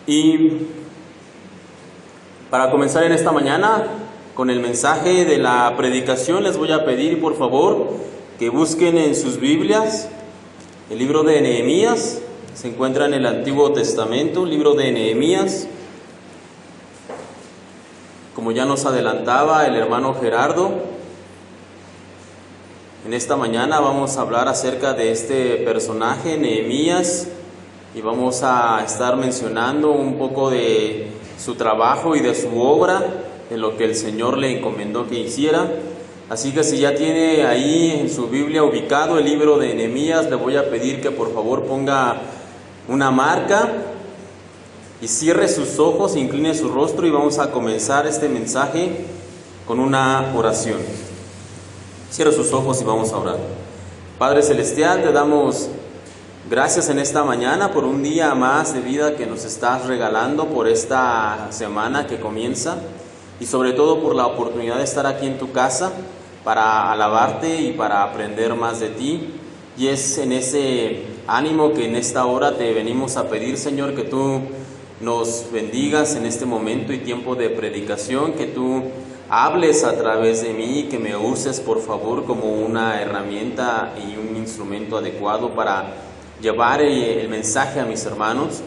Y para comenzar en esta mañana con el mensaje de la predicación, les voy a pedir por favor que busquen en sus Biblias el libro de Nehemías. Se encuentra en el Antiguo Testamento, libro de Nehemías. Como ya nos adelantaba el hermano Gerardo, en esta mañana vamos a hablar acerca de este personaje, Nehemías, y vamos a estar mencionando un poco de su trabajo y de su obra, de lo que el Señor le encomendó que hiciera. Así que si ya tiene ahí en su Biblia ubicado el libro de Nehemías, le voy a pedir que por favor ponga una marca y cierre sus ojos, incline su rostro, y vamos a comenzar este mensaje con una oración. Cierre sus ojos y vamos a orar. Padre Celestial, te damos gracias en esta mañana por un día más de vida que nos estás regalando, por esta semana que comienza, y sobre todo por la oportunidad de estar aquí en tu casa para alabarte y para aprender más de ti. Y es en ese ánimo que en esta hora te venimos a pedir, Señor, que tú nos bendigas en este momento y tiempo de predicación, que tú hables a través de mí, que me uses por favor como una herramienta y un instrumento adecuado para llevar el mensaje a mis hermanos,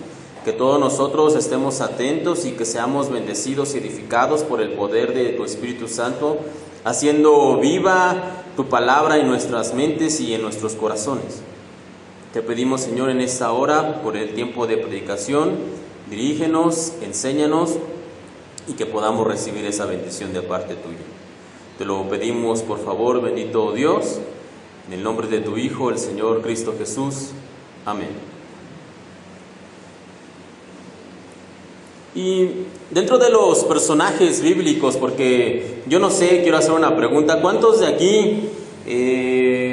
que todos nosotros estemos atentos y que seamos bendecidos y edificados por el poder de tu Espíritu Santo, haciendo viva tu palabra en nuestras mentes y en nuestros corazones. Te pedimos, Señor, en esta hora, por el tiempo de predicación, dirígenos, enséñanos, y que podamos recibir esa bendición de parte tuya. Te lo pedimos, por favor, bendito Dios, en el nombre de tu Hijo, el Señor Cristo Jesús. Amén. Y dentro de los personajes bíblicos, porque yo no sé, quiero hacer una pregunta: ¿cuántos de aquí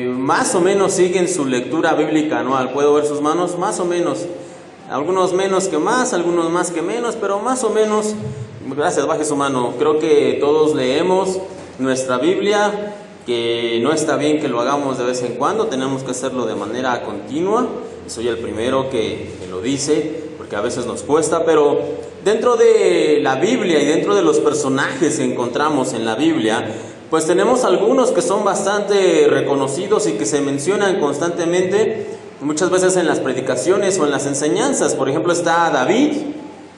más o menos siguen su lectura bíblica anual? ¿Puedo ver sus manos? Más o menos. Algunos menos que más, algunos más que menos, pero más o menos. Gracias, baje su mano. Creo que todos leemos nuestra Biblia, que no está bien que lo hagamos de vez en cuando, tenemos que hacerlo de manera continua. Soy el primero que lo dice, porque a veces nos cuesta, pero dentro de la Biblia y dentro de los personajes que encontramos en la Biblia, pues tenemos algunos que son bastante reconocidos y que se mencionan constantemente, muchas veces en las predicaciones o en las enseñanzas. Por ejemplo, está David,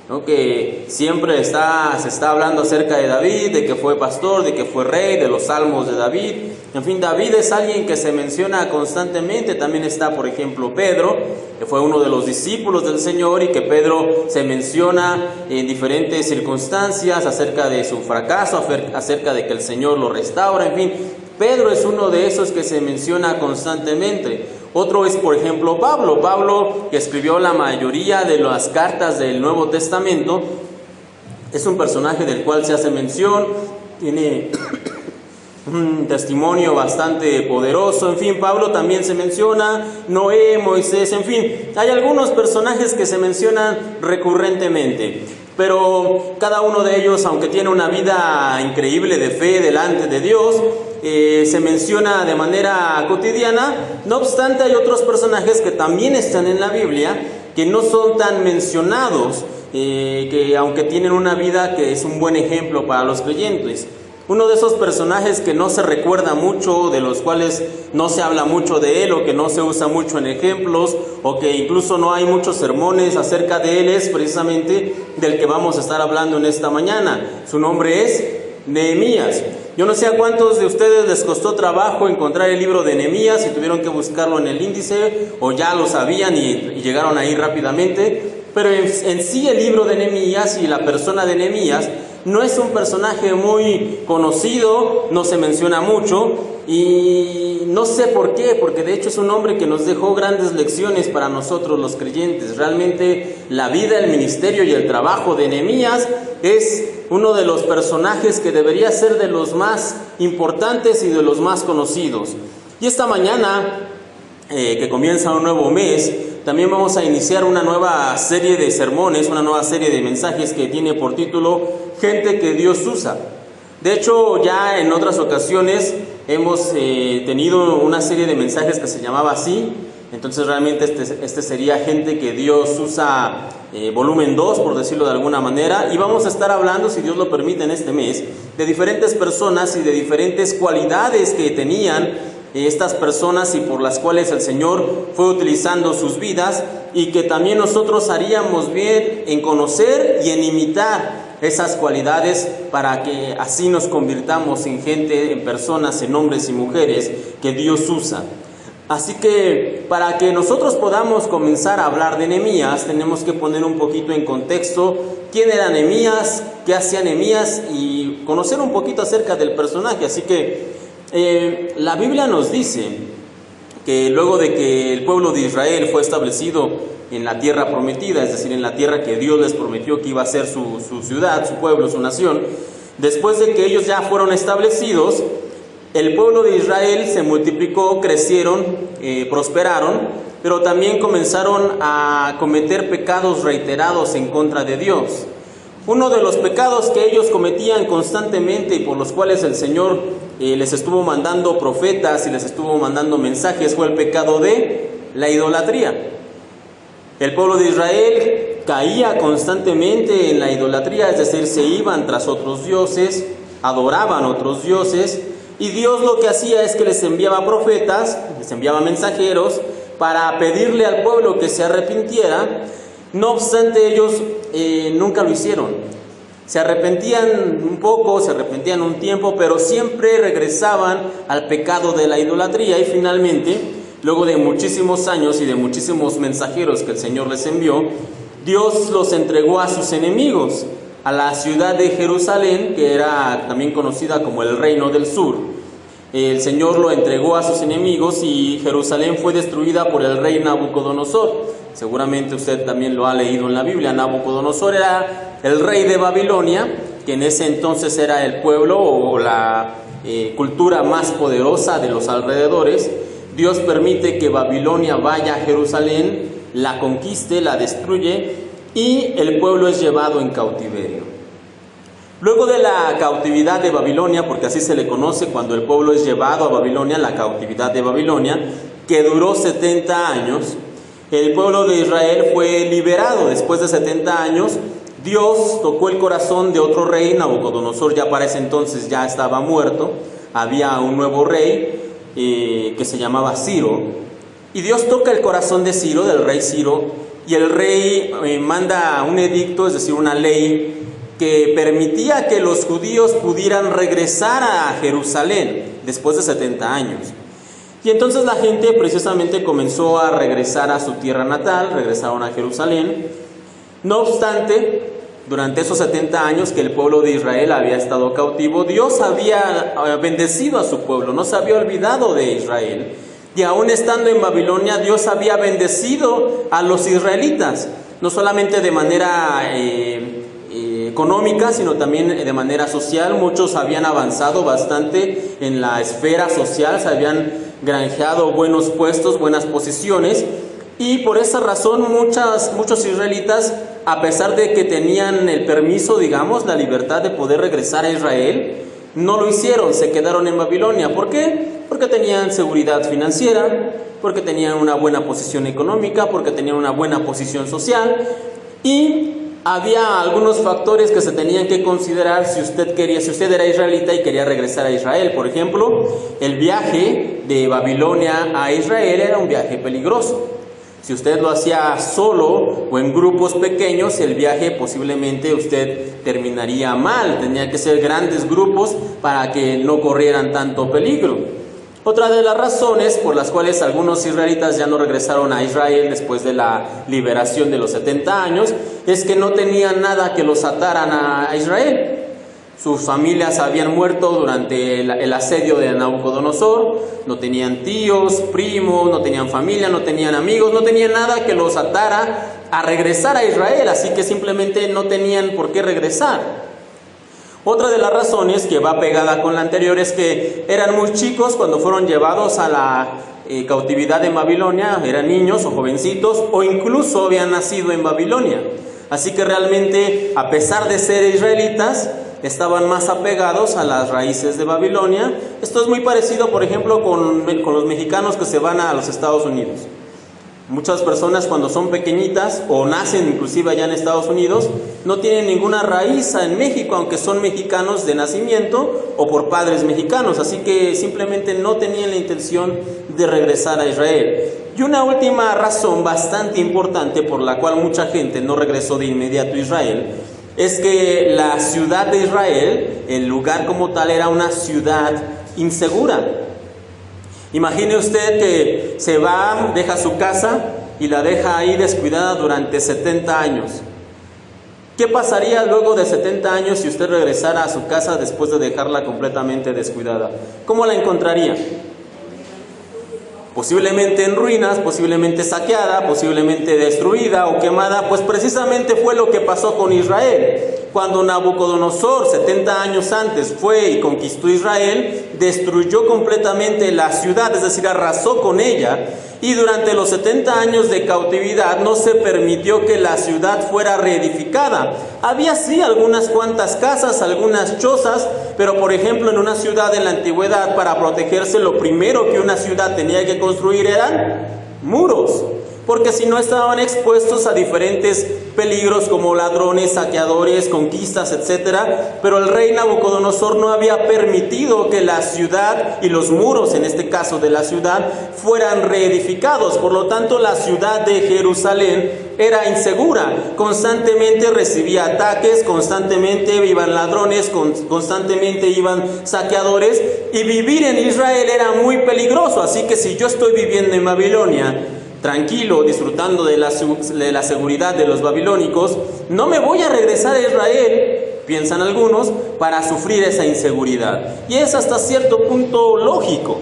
¿no? Que siempre se está hablando acerca de David, de que fue pastor, de que fue rey, de los salmos de David. En fin, David es alguien que se menciona constantemente. También está, por ejemplo, Pedro, que fue uno de los discípulos del Señor, y que Pedro se menciona en diferentes circunstancias acerca de su fracaso, acerca de que el Señor lo restaura. En fin, Pedro es uno de esos que se menciona constantemente. Otro es, por ejemplo, Pablo, que escribió la mayoría de las cartas del Nuevo Testamento. Es un personaje del cual se hace mención, tiene un testimonio bastante poderoso. En fin, Pablo también se menciona, Noé, Moisés, en fin, hay algunos personajes que se mencionan recurrentemente, pero cada uno de ellos, aunque tiene una vida increíble de fe delante de Dios, se menciona de manera cotidiana. No obstante, hay otros personajes que también están en la Biblia, que no son tan mencionados, que aunque tienen una vida que es un buen ejemplo para los creyentes. Uno de esos personajes que no se recuerda mucho, de los cuales no se habla mucho de él, o que no se usa mucho en ejemplos, o que incluso no hay muchos sermones acerca de él, es precisamente del que vamos a estar hablando en esta mañana. Su nombre es Nehemías. Yo no sé a cuántos de ustedes les costó trabajo encontrar el libro de Nehemías, si tuvieron que buscarlo en el índice o ya lo sabían y llegaron ahí rápidamente. Pero en sí el libro de Nehemías y la persona de Nehemías no es un personaje muy conocido, no se menciona mucho, y no sé por qué, porque de hecho es un hombre que nos dejó grandes lecciones para nosotros los creyentes. Realmente la vida, el ministerio y el trabajo de Nehemías es uno de los personajes que debería ser de los más importantes y de los más conocidos. Y esta mañana, que comienza un nuevo mes, también vamos a iniciar una nueva serie de sermones, una nueva serie de mensajes que tiene por título Gente que Dios usa. De hecho, ya en otras ocasiones hemos tenido una serie de mensajes que se llamaba así, Entonces realmente este sería gente que Dios usa volumen 2, por decirlo de alguna manera, y vamos a estar hablando, si Dios lo permite, en este mes, de diferentes personas y de diferentes cualidades que tenían estas personas y por las cuales el Señor fue utilizando sus vidas, y que también nosotros haríamos bien en conocer y en imitar esas cualidades para que así nos convirtamos en gente, en personas, en hombres y mujeres que Dios usa. Así que para que nosotros podamos comenzar a hablar de Nehemías, tenemos que poner un poquito en contexto quién era Nehemías, qué hacía Nehemías y conocer un poquito acerca del personaje. Así que la Biblia nos dice que luego de que el pueblo de Israel fue establecido en la tierra prometida, es decir, en la tierra que Dios les prometió que iba a ser su ciudad, su pueblo, su nación, después de que ellos ya fueron establecidos, el pueblo de Israel se multiplicó, crecieron, prosperaron, pero también comenzaron a cometer pecados reiterados en contra de Dios. Uno de los pecados que ellos cometían constantemente y por los cuales el Señor les estuvo mandando profetas y les estuvo mandando mensajes fue el pecado de la idolatría. El pueblo de Israel caía constantemente en la idolatría, es decir, se iban tras otros dioses, adoraban otros dioses, y Dios lo que hacía es que les enviaba profetas, les enviaba mensajeros para pedirle al pueblo que se arrepintiera. No obstante, ellos nunca lo hicieron. Se arrepentían un poco, se arrepentían un tiempo, pero siempre regresaban al pecado de la idolatría. Y finalmente, luego de muchísimos años y de muchísimos mensajeros que el Señor les envió, Dios los entregó a sus enemigos, a la ciudad de Jerusalén, que era también conocida como el Reino del Sur. El Señor lo entregó a sus enemigos y Jerusalén fue destruida por el rey Nabucodonosor. Seguramente usted también lo ha leído en la Biblia. Nabucodonosor era el rey de Babilonia, que en ese entonces era el pueblo o la cultura más poderosa de los alrededores. Dios permite que Babilonia vaya a Jerusalén, la conquiste, la destruye y el pueblo es llevado en cautiverio. Luego de la cautividad de Babilonia, porque así se le conoce cuando el pueblo es llevado a Babilonia, la cautividad de Babilonia, que duró 70 años, el pueblo de Israel fue liberado. Después de 70 años, Dios tocó el corazón de otro rey. Nabucodonosor ya para ese entonces ya estaba muerto. Había un nuevo rey que se llamaba Ciro. Y Dios toca el corazón de Ciro, del rey Ciro, y el rey manda un edicto, es decir, una ley que permitía que los judíos pudieran regresar a Jerusalén después de 70 años. Y entonces la gente precisamente comenzó a regresar a su tierra natal, regresaron a Jerusalén. No obstante, durante esos 70 años que el pueblo de Israel había estado cautivo, Dios había bendecido a su pueblo, no se había olvidado de Israel. Y aún estando en Babilonia, Dios había bendecido a los israelitas, no solamente de manera económica, sino también de manera social. Muchos habían avanzado bastante en la esfera social, se habían granjeado buenos puestos, buenas posiciones, y por esa razón muchos israelitas, a pesar de que tenían el permiso, digamos, la libertad de poder regresar a Israel, no lo hicieron, se quedaron en Babilonia. ¿Por qué? Porque tenían seguridad financiera, porque tenían una buena posición económica, porque tenían una buena posición social, y había algunos factores que se tenían que considerar si usted era israelita y quería regresar a Israel. Por ejemplo, el viaje de Babilonia a Israel era un viaje peligroso. Si usted lo hacía solo o en grupos pequeños, el viaje posiblemente usted terminaría mal. Tenía que ser grandes grupos para que no corrieran tanto peligro. Otra de las razones por las cuales algunos israelitas ya no regresaron a Israel después de la liberación de los 70 años es que no tenían nada que los ataran a Israel. Sus familias habían muerto durante el asedio de Nabucodonosor, no tenían tíos, primos, no tenían familia, no tenían amigos, no tenían nada que los atara a regresar a Israel, así que simplemente no tenían por qué regresar. Otra de las razones que va pegada con la anterior es que eran muy chicos cuando fueron llevados a la cautividad en Babilonia, eran niños o jovencitos o incluso habían nacido en Babilonia. Así que realmente, a pesar de ser israelitas, estaban más apegados a las raíces de Babilonia. Esto es muy parecido, por ejemplo, con los mexicanos que se van a los Estados Unidos. Muchas personas cuando son pequeñitas o nacen inclusive allá en Estados Unidos no tienen ninguna raíz en México, aunque son mexicanos de nacimiento o por padres mexicanos, así que simplemente no tenían la intención de regresar a Israel. Y una última razón bastante importante por la cual mucha gente no regresó de inmediato a Israel es que la ciudad de Israel, el lugar como tal, era una ciudad insegura. Imagine usted que se va, deja su casa y la deja ahí descuidada durante 70 años. ¿Qué pasaría luego de 70 años si usted regresara a su casa después de dejarla completamente descuidada? ¿Cómo la encontraría? Posiblemente en ruinas, posiblemente saqueada, posiblemente destruida o quemada. Pues precisamente fue lo que pasó con Israel. Cuando Nabucodonosor, 70 años antes, fue y conquistó Israel, destruyó completamente la ciudad, es decir, arrasó con ella. Y durante los 70 años de cautividad no se permitió que la ciudad fuera reedificada. Había sí algunas cuantas casas, algunas chozas, pero por ejemplo en una ciudad en la antigüedad, para protegerse, lo primero que una ciudad tenía que construir eran muros, porque si no estaban expuestos a diferentes peligros como ladrones, saqueadores, conquistas, etcétera. Pero el rey Nabucodonosor no había permitido que la ciudad y los muros, en este caso de la ciudad, fueran reedificados. Por lo tanto, la ciudad de Jerusalén era insegura, constantemente recibía ataques, constantemente iban ladrones, constantemente iban saqueadores, y vivir en Israel era muy peligroso. Así que si yo estoy viviendo en Babilonia, tranquilo, disfrutando de la seguridad de los babilónicos, no me voy a regresar a Israel, piensan algunos, para sufrir esa inseguridad. Y es hasta cierto punto lógico.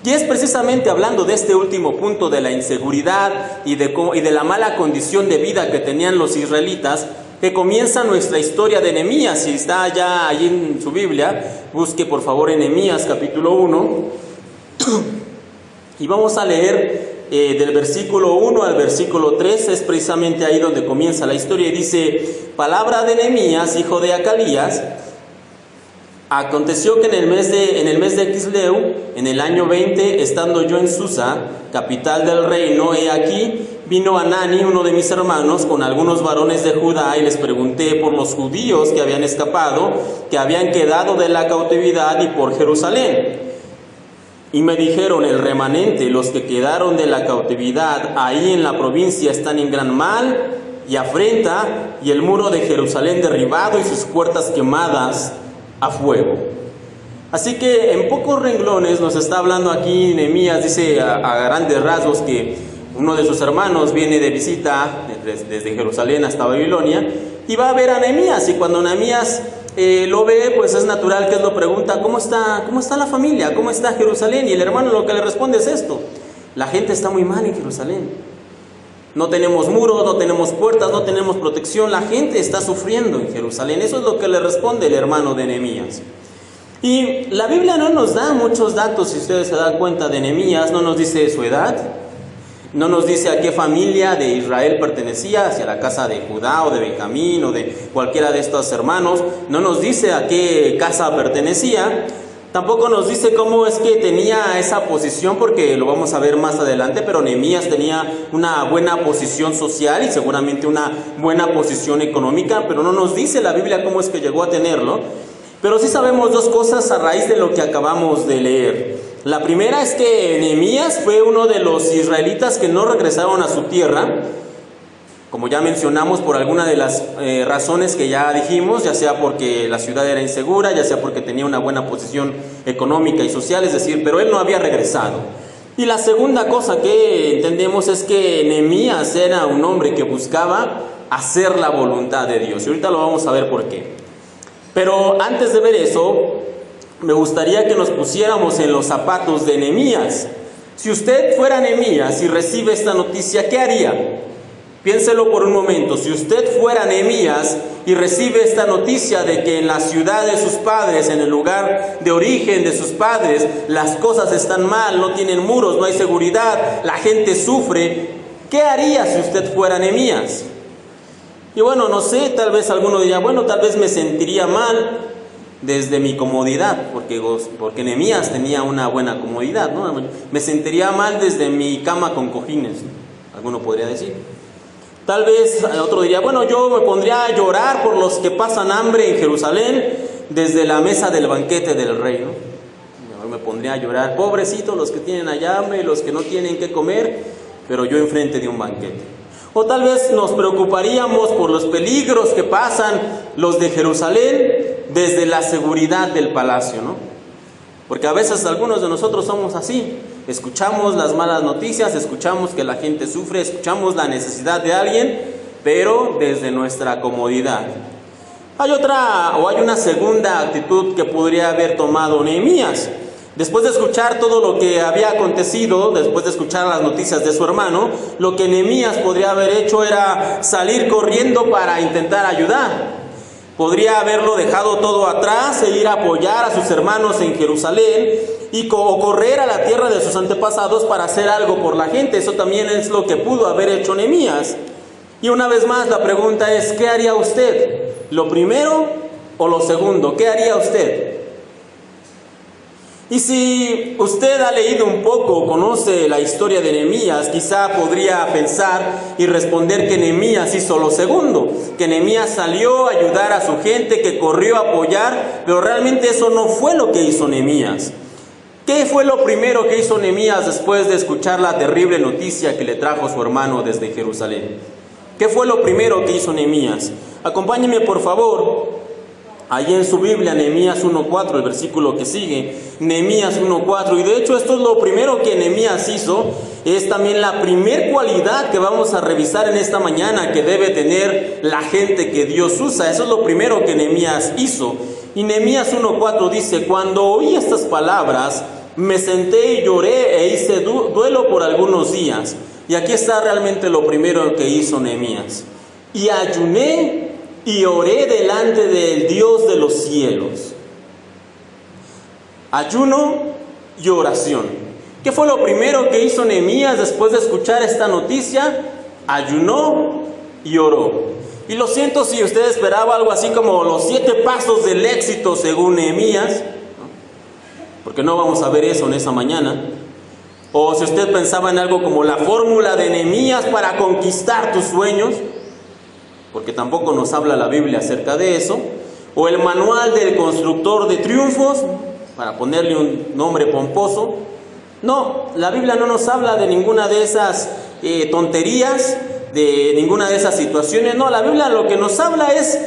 Y es precisamente hablando de este último punto de la inseguridad y de la mala condición de vida que tenían los israelitas, que comienza nuestra historia de Nehemías. Si está ya allí en su Biblia, busque por favor en Nehemías capítulo 1 y vamos a leer del versículo 1 al versículo 3, es precisamente ahí donde comienza la historia, y dice: palabra de Nehemías, hijo de Acalías. Aconteció que en el mes de Quisleu, en el año 20, estando yo en Susa, capital del reino, he aquí, vino Anani, uno de mis hermanos, con algunos varones de Judá, y les pregunté por los judíos que habían escapado, que habían quedado de la cautividad, y por Jerusalén. Y me dijeron: el remanente, los que quedaron de la cautividad ahí en la provincia, están en gran mal y afrenta, y el muro de Jerusalén derribado y sus puertas quemadas a fuego. Así que en pocos renglones nos está hablando aquí Nehemías. Dice a grandes rasgos que uno de sus hermanos viene de visita desde Jerusalén hasta Babilonia y va a ver a Nehemías, y cuando Nehemías lo ve, pues es natural que él lo pregunta: ¿cómo está la familia? ¿Cómo está Jerusalén? Y el hermano lo que le responde es esto: la gente está muy mal en Jerusalén. No tenemos muros, no tenemos puertas, no tenemos protección. La gente está sufriendo en Jerusalén. Eso es lo que le responde el hermano de Nehemías. Y la Biblia no nos da muchos datos, si ustedes se dan cuenta, de Nehemías. No nos dice su edad, no nos dice a qué familia de Israel pertenecía, hacia la casa de Judá o de Benjamín o de cualquiera de estos hermanos. No nos dice a qué casa pertenecía. Tampoco nos dice cómo es que tenía esa posición, porque lo vamos a ver más adelante, pero Nehemías tenía una buena posición social y seguramente una buena posición económica, pero no nos dice la Biblia cómo es que llegó a tenerlo. Pero sí sabemos dos cosas a raíz de lo que acabamos de leer. La primera es que Nehemías fue uno de los israelitas que no regresaron a su tierra, como ya mencionamos, por alguna de las razones que ya dijimos, ya sea porque la ciudad era insegura, ya sea porque tenía una buena posición económica y social, es decir, pero él no había regresado. Y la segunda cosa que entendemos es que Nehemías era un hombre que buscaba hacer la voluntad de Dios, y ahorita lo vamos a ver por qué. Pero antes de ver eso, me gustaría que nos pusiéramos en los zapatos de Nehemías. Si usted fuera Nehemías y recibe esta noticia, ¿qué haría? Piénselo por un momento. Si usted fuera Nehemías y recibe esta noticia de que en la ciudad de sus padres, en el lugar de origen de sus padres, las cosas están mal, no tienen muros, no hay seguridad, la gente sufre, ¿qué haría si usted fuera Nehemías? Y bueno, no sé, tal vez alguno diría: bueno, tal vez me sentiría mal desde mi comodidad, porque Nehemías tenía una buena comodidad, ¿no? Me sentiría mal desde mi cama con cojines. alguno podría decir. Tal vez otro diría, bueno, yo me pondría a llorar por los que pasan hambre en Jerusalén desde la mesa del banquete del rey, ¿no? Yo me pondría a llorar, pobrecitos los que tienen allá hambre y los que no tienen que comer, pero yo enfrente de un banquete. O tal vez nos preocuparíamos por los peligros que pasan los de Jerusalén desde la seguridad del palacio, ¿no? Porque a veces algunos de nosotros somos así. Escuchamos las malas noticias, escuchamos que la gente sufre, escuchamos la necesidad de alguien, pero desde nuestra comodidad. Hay una segunda actitud que podría haber tomado Nehemías. Después de escuchar todo lo que había acontecido, después de escuchar las noticias de su hermano, lo que Nehemías podría haber hecho era salir corriendo para intentar ayudar. Podría haberlo dejado todo atrás e ir a apoyar a sus hermanos en Jerusalén o correr a la tierra de sus antepasados para hacer algo por la gente. Eso también es lo que pudo haber hecho Nehemías. Y una vez más la pregunta es, ¿qué haría usted? ¿Lo primero o lo segundo? ¿Qué haría usted? Y si usted ha leído un poco, conoce la historia de Nehemías, quizá podría pensar y responder que Nehemías hizo lo segundo, que Nehemías salió a ayudar a su gente, que corrió a apoyar, pero realmente eso no fue lo que hizo Nehemías. ¿Qué fue lo primero que hizo Nehemías después de escuchar la terrible noticia que le trajo su hermano desde Jerusalén? ¿Qué fue lo primero que hizo Nehemías? Acompáñenme por favor. Allí en su Biblia, Nehemías 1:4, el versículo que sigue, Nehemías 1:4, y de hecho esto es lo primero que Nehemías hizo, es también la primer cualidad que vamos a revisar en esta mañana que debe tener la gente que Dios usa. Eso es lo primero que Nehemías hizo. Y Nehemías 1:4 dice, cuando oí estas palabras, me senté y lloré e hice duelo por algunos días. Y aquí está realmente lo primero que hizo Nehemías. Y ayuné y oré delante del Dios de los cielos. Ayuno y oración. ¿Qué fue lo primero que hizo Nehemías después de escuchar esta noticia? Ayunó y oró. Y lo siento si usted esperaba algo así como los 7 pasos del éxito según Nehemías, porque no vamos a ver eso en esa mañana. O si usted pensaba en algo como la fórmula de Nehemías para conquistar tus sueños, porque tampoco nos habla la Biblia acerca de eso, o el manual del constructor de triunfos, para ponerle un nombre pomposo. No, la Biblia no nos habla de ninguna de esas tonterías, de ninguna de esas situaciones. No, la Biblia lo que nos habla es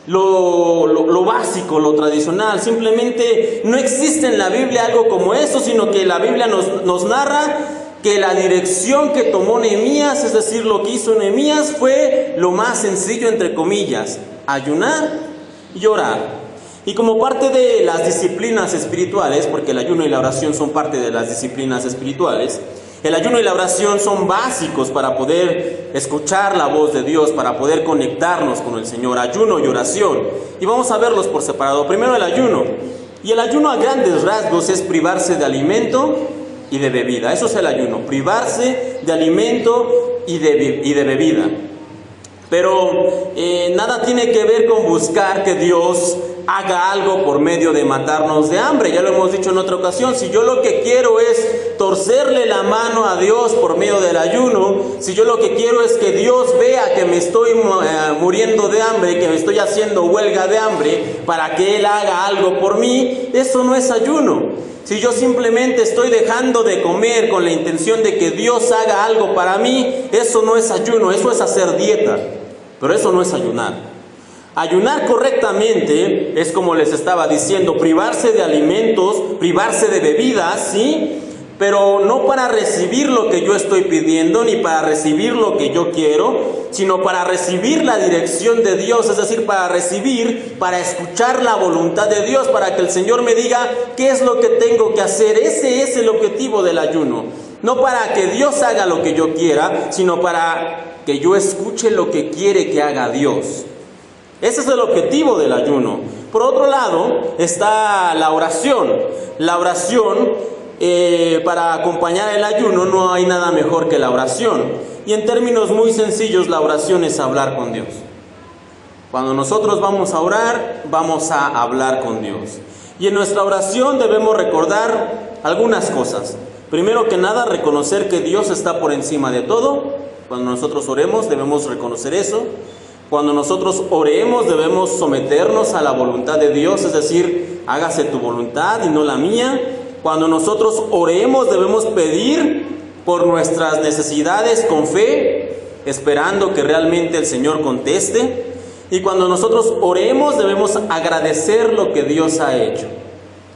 lo básico, lo tradicional. Simplemente no existe en la Biblia algo como eso, sino que la Biblia nos narra que la dirección que tomó Nehemías, es decir, lo que hizo Nehemías, fue lo más sencillo, entre comillas: ayunar y orar. Y como parte de las disciplinas espirituales, porque el ayuno y la oración son parte de las disciplinas espirituales, el ayuno y la oración son básicos para poder escuchar la voz de Dios, para poder conectarnos con el Señor. Ayuno y oración. Y vamos a verlos por separado. Primero el ayuno. Y el ayuno a grandes rasgos es privarse de alimento y de bebida. Eso es el ayuno, privarse de alimento y de bebida. Pero nada tiene que ver con buscar que Dios haga algo por medio de matarnos de hambre. Ya lo hemos dicho en otra ocasión. Si yo lo que quiero es torcerle la mano a Dios por medio del ayuno, si yo lo que quiero es que Dios vea que me estoy muriendo de hambre, que me estoy haciendo huelga de hambre para que Él haga algo por mí, eso no es ayuno. Si yo simplemente estoy dejando de comer con la intención de que Dios haga algo para mí, eso no es ayuno, eso es hacer dieta, pero eso no es ayunar. Ayunar correctamente es, como les estaba diciendo, privarse de alimentos, privarse de bebidas, ¿sí? Pero no para recibir lo que yo estoy pidiendo, ni para recibir lo que yo quiero, sino para recibir la dirección de Dios, es decir, para escuchar la voluntad de Dios, para que el Señor me diga qué es lo que tengo que hacer. Ese es el objetivo del ayuno. No para que Dios haga lo que yo quiera, sino para que yo escuche lo que quiere que haga Dios. Ese es el objetivo del ayuno. Por otro lado está la oración. La oración, para acompañar el ayuno, no hay nada mejor que la oración. Y en términos muy sencillos, la oración es hablar con Dios. Cuando nosotros vamos a orar, vamos a hablar con Dios. Y en nuestra oración debemos recordar algunas cosas. Primero que nada, reconocer que Dios está por encima de todo, Cuando nosotros oremos debemos reconocer eso. Cuando nosotros oremos debemos someternos a la voluntad de Dios, es decir, hágase tu voluntad y no la mía. Cuando nosotros oremos debemos pedir por nuestras necesidades con fe, esperando que realmente el Señor conteste. Y cuando nosotros oremos debemos agradecer lo que Dios ha hecho.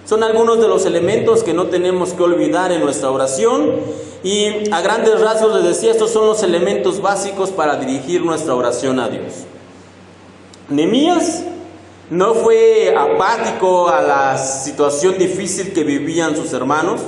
Son algunos de los elementos que no tenemos que olvidar en nuestra oración. Y a grandes rasgos les decía, estos son los elementos básicos para dirigir nuestra oración a Dios. Nehemías no fue apático a la situación difícil que vivían sus hermanos,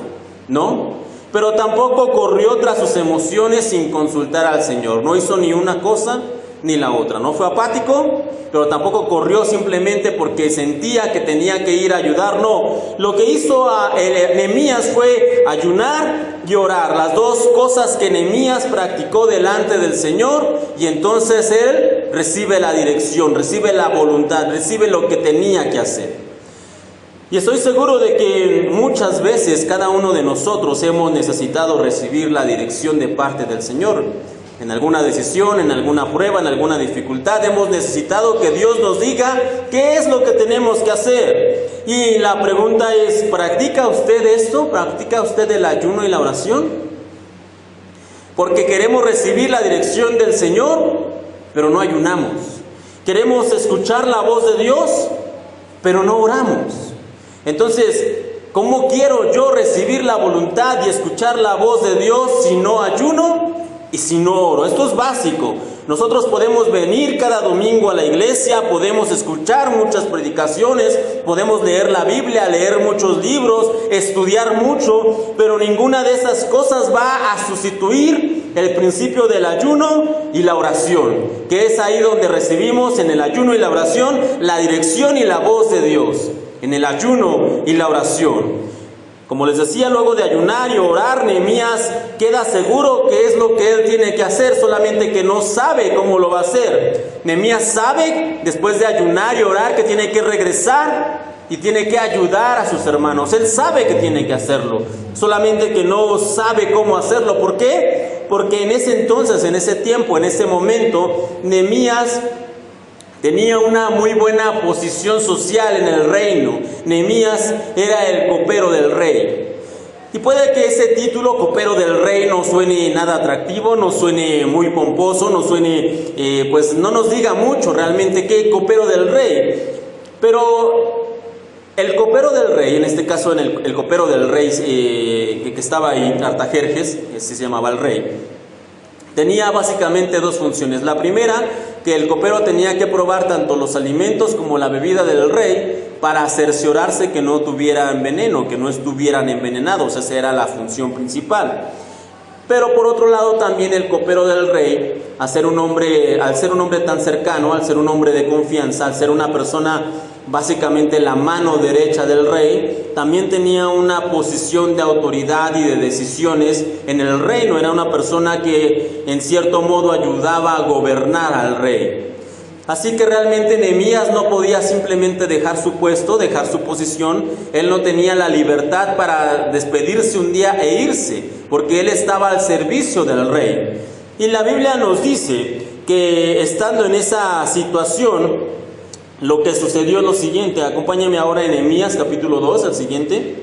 no, pero tampoco corrió tras sus emociones sin consultar al Señor. No hizo ni una cosa ni la otra. No fue apático, pero tampoco corrió simplemente porque sentía que tenía que ir a ayudar. No, lo que hizo Nehemías fue ayunar y orar, las dos cosas que Nehemías practicó delante del Señor, y entonces él recibe la dirección, recibe la voluntad, recibe lo que tenía que hacer. Y estoy seguro de que muchas veces cada uno de nosotros hemos necesitado recibir la dirección de parte del Señor. En alguna decisión, en alguna prueba, en alguna dificultad, hemos necesitado que Dios nos diga qué es lo que tenemos que hacer. Y la pregunta es, ¿practica usted esto? ¿Practica usted el ayuno y la oración? Porque queremos recibir la dirección del Señor, pero no ayunamos. Queremos escuchar la voz de Dios, pero no oramos. Entonces, ¿cómo quiero yo recibir la voluntad y escuchar la voz de Dios si no ayuno y si no oro? Esto es básico. Nosotros podemos venir cada domingo a la iglesia, podemos escuchar muchas predicaciones, podemos leer la Biblia, leer muchos libros, estudiar mucho, pero ninguna de esas cosas va a sustituir el principio del ayuno y la oración, que es ahí donde recibimos en el ayuno y la oración la dirección y la voz de Dios. En el ayuno y la oración. Como les decía, luego de ayunar y orar, Nehemías queda seguro que es lo que él tiene que hacer, solamente que no sabe cómo lo va a hacer. Nehemías sabe, después de ayunar y orar, que tiene que regresar y tiene que ayudar a sus hermanos. Él sabe que tiene que hacerlo, solamente que no sabe cómo hacerlo. ¿Por qué? Porque en ese entonces, en ese tiempo, en ese momento, Nehemías tenía una muy buena posición social en el reino. Nehemías era el copero del rey. Y puede que ese título, copero del rey, no suene nada atractivo, no suene muy pomposo, no suene, pues no nos diga mucho realmente qué copero del rey. Pero el copero del rey, en este caso el copero del rey que estaba ahí, Artajerjes, ese se llamaba el rey, tenía básicamente dos funciones. La primera, que el copero tenía que probar tanto los alimentos como la bebida del rey para cerciorarse que no tuvieran veneno, que no estuvieran envenenados. Esa era la función principal. Pero por otro lado también el copero del rey, al ser un hombre tan cercano, al ser un hombre de confianza, al ser una persona básicamente la mano derecha del rey, también tenía una posición de autoridad y de decisiones en el reino. Era una persona que en cierto modo ayudaba a gobernar al rey. Así que realmente Nehemías no podía simplemente dejar su puesto, dejar su posición. Él no tenía la libertad para despedirse un día e irse, porque él estaba al servicio del rey. Y la Biblia nos dice que estando en esa situación, lo que sucedió es lo siguiente. Acompáñame ahora en Nehemías capítulo 2, el siguiente.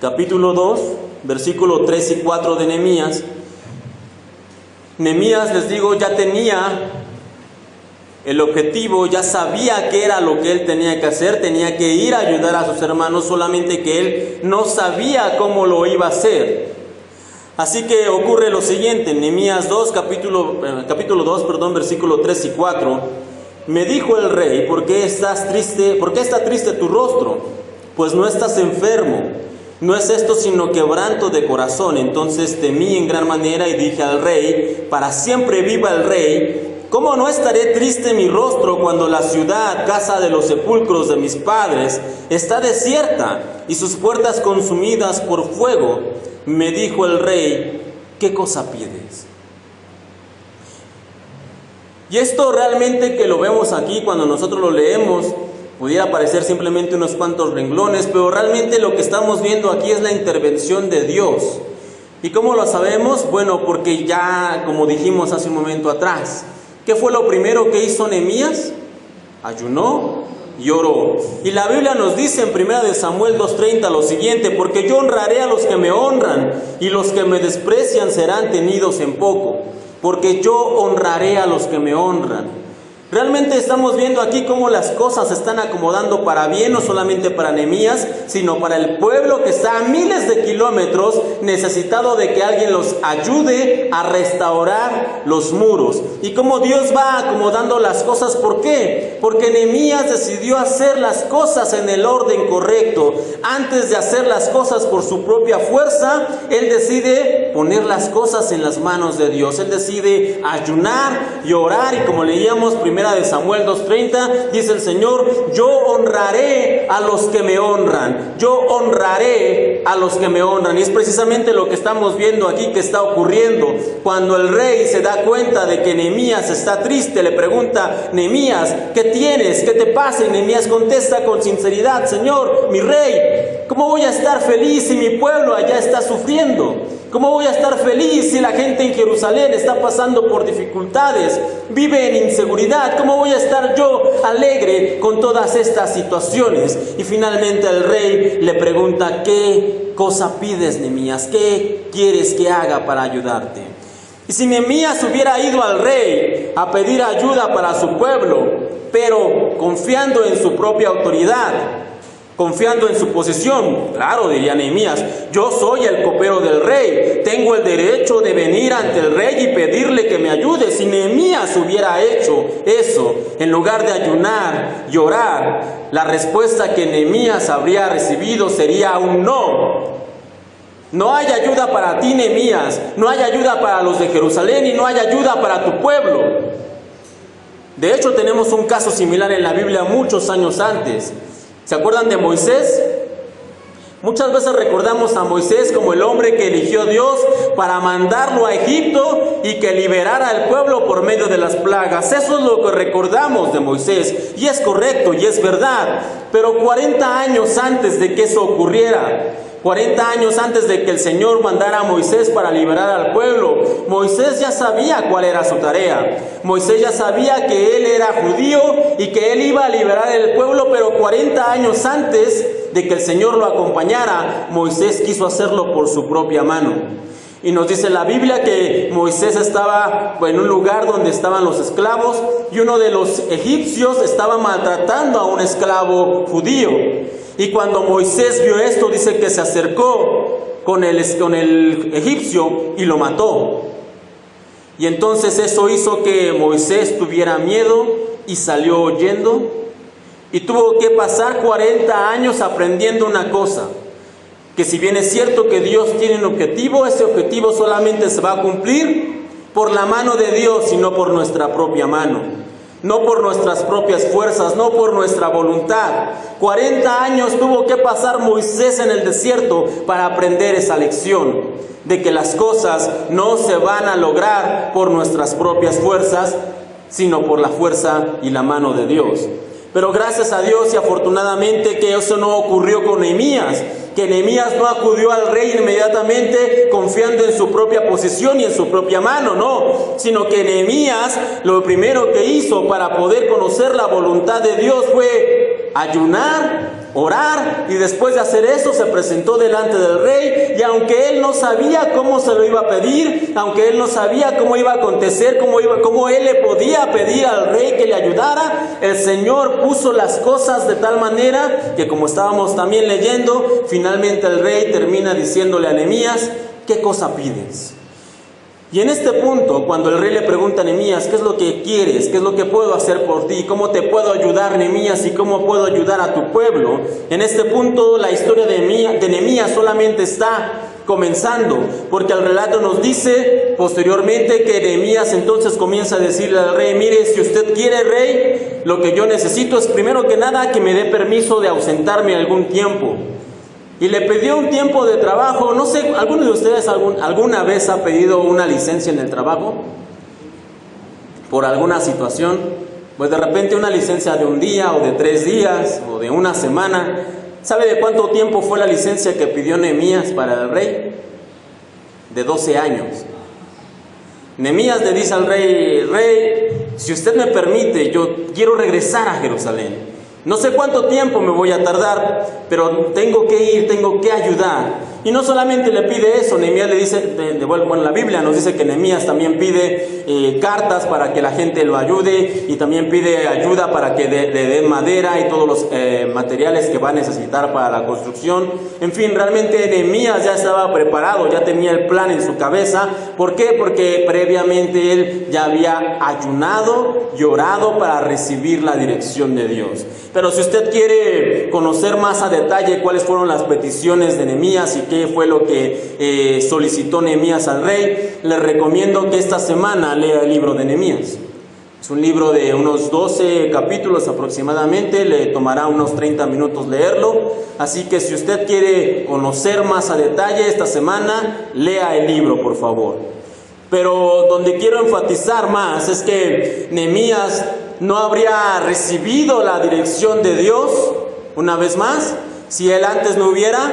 Capítulo 2, versículo 3 y 4 de Nehemías. Nehemías, les digo, ya tenía el objetivo, ya sabía qué era lo que él tenía que hacer. Tenía que ir a ayudar a sus hermanos, solamente que él no sabía cómo lo iba a hacer. Así que ocurre lo siguiente, en Nehemías 2, capítulo 2, versículo 3 y 4. Me dijo el rey, ¿por qué está triste tu rostro? Pues no estás enfermo. No es esto sino quebranto de corazón. Entonces temí en gran manera y dije al rey, para siempre viva el rey, ¿cómo no estaré triste mi rostro cuando la ciudad, casa de los sepulcros de mis padres, está desierta y sus puertas consumidas por fuego? Me dijo el rey, ¿qué cosa pides? Y esto realmente que lo vemos aquí cuando nosotros lo leemos, Pudiera parecer simplemente unos cuantos renglones, pero realmente lo que estamos viendo aquí es la intervención de Dios. ¿Y cómo lo sabemos? Bueno, porque ya, como dijimos hace un momento atrás, ¿qué fue lo primero que hizo Nehemías? Ayunó y oró. Y la Biblia nos dice en 1 Samuel 2:30 lo siguiente: porque yo honraré a los que me honran, y los que me desprecian serán tenidos en poco. Porque yo honraré a los que me honran. Realmente estamos viendo aquí cómo las cosas se están acomodando para bien, no solamente para Nehemías, sino para el pueblo que está a miles de kilómetros necesitado de que alguien los ayude a restaurar los muros. Y cómo Dios va acomodando las cosas. ¿Por qué? Porque Nehemías decidió hacer las cosas en el orden correcto. Antes de hacer las cosas por su propia fuerza, él decide poner las cosas en las manos de Dios. Él decide ayunar y orar, y como leíamos primero de Samuel 2:30, dice el Señor: yo honraré a los que me honran, yo honraré a los que me honran. Y es precisamente lo que estamos viendo aquí que está ocurriendo. Cuando el rey se da cuenta de que Nehemías está triste, le pregunta: Nehemías, ¿qué tienes? ¿Qué te pasa? Y Nehemías contesta con sinceridad: Señor, mi rey, ¿cómo voy a estar feliz si mi pueblo allá está sufriendo? ¿Cómo voy a estar feliz si la gente en Jerusalén está pasando por dificultades, vive en inseguridad? ¿Cómo voy a estar yo alegre con todas estas situaciones? Y finalmente el rey le pregunta: ¿qué cosa pides, Nehemías? ¿Qué quieres que haga para ayudarte? Y si Nehemías hubiera ido al rey a pedir ayuda para su pueblo, pero confiando en su propia autoridad, confiando en su posición, claro, diría Nehemías: yo soy el copero del rey, tengo el derecho de venir ante el rey y pedirle que me ayude. Si Nehemías hubiera hecho eso, en lugar de ayunar y orar, la respuesta que Nehemías habría recibido sería un no. No hay ayuda para ti, Nehemías, no hay ayuda para los de Jerusalén y no hay ayuda para tu pueblo. De hecho, tenemos un caso similar en la Biblia muchos años antes. ¿Se acuerdan de Moisés? Muchas veces recordamos a Moisés como el hombre que eligió Dios para mandarlo a Egipto y que liberara al pueblo por medio de las plagas. Eso es lo que recordamos de Moisés, y es correcto y es verdad. Pero 40 años antes de que eso ocurriera, 40 años antes de que el Señor mandara a Moisés para liberar al pueblo, Moisés ya sabía cuál era su tarea. Moisés ya sabía que él era judío y que él iba a liberar el pueblo, pero 40 años antes de que el Señor lo acompañara, Moisés quiso hacerlo por su propia mano. Y nos dice la Biblia que Moisés estaba en un lugar donde estaban los esclavos, y uno de los egipcios estaba maltratando a un esclavo judío. Y cuando Moisés vio esto, dice que se acercó con el egipcio y lo mató. Y entonces eso hizo que Moisés tuviera miedo y salió huyendo. Y tuvo que pasar 40 años aprendiendo una cosa: que si bien es cierto que Dios tiene un objetivo, ese objetivo solamente se va a cumplir por la mano de Dios y no por nuestra propia mano. No por nuestras propias fuerzas, no por nuestra voluntad. 40 años tuvo que pasar Moisés en el desierto para aprender esa lección, de que las cosas no se van a lograr por nuestras propias fuerzas, sino por la fuerza y la mano de Dios. Pero gracias a Dios y afortunadamente que eso no ocurrió con Nehemías, que Nehemías no acudió al rey inmediatamente confiando en su propia posición y en su propia mano, no, sino que Nehemías lo primero que hizo para poder conocer la voluntad de Dios fue ayunar, orar, y después de hacer eso se presentó delante del rey. Y aunque él no sabía cómo se lo iba a pedir, aunque él no sabía cómo iba a acontecer, cómo él le podía pedir al rey que le ayudara, el Señor puso las cosas de tal manera que, como estábamos también leyendo, finalmente el rey termina diciéndole a Nehemías: ¿qué cosa pides? Y en este punto, cuando el rey le pregunta a Nehemías: ¿qué es lo que quieres? ¿Qué es lo que puedo hacer por ti? ¿Cómo te puedo ayudar, Nehemías? ¿Y cómo puedo ayudar a tu pueblo? En este punto, la historia de Nehemías solamente está comenzando, porque el relato nos dice posteriormente que Nehemías entonces comienza a decirle al rey: mire, si usted quiere, rey, lo que yo necesito es primero que nada que me dé permiso de ausentarme algún tiempo. Y le pidió un tiempo de trabajo. No sé, ¿alguno de ustedes alguna vez ha pedido una licencia en el trabajo? ¿Por alguna situación? Pues de repente una licencia de un día o de 3 días o de una semana. ¿Sabe de cuánto tiempo fue la licencia que pidió Nehemías para el rey? De 12 años. Nehemías le dice al rey: rey, si usted me permite, yo quiero regresar a Jerusalén. No sé cuánto tiempo me voy a tardar, pero tengo que ir, tengo que ayudar. Y no solamente le pide eso, Nehemías le dice, bueno, la Biblia nos dice que Nehemías también pide cartas para que la gente lo ayude, y también pide ayuda para que le den madera y todos los materiales que va a necesitar para la construcción. En fin, realmente Nehemías ya estaba preparado, ya tenía el plan en su cabeza. ¿Por qué? Porque previamente él ya había ayunado y orado para recibir la dirección de Dios. Pero si usted quiere conocer más a detalle cuáles fueron las peticiones de Nehemías y qué fue lo que solicitó Nehemías al rey, le recomiendo que esta semana lea el libro de Nehemías. Es un libro de unos 12 capítulos aproximadamente, le tomará unos 30 minutos leerlo. Así que si usted quiere conocer más a detalle esta semana, lea el libro, por favor. Pero donde quiero enfatizar más es que Nehemías no habría recibido la dirección de Dios, una vez más, si él antes no hubiera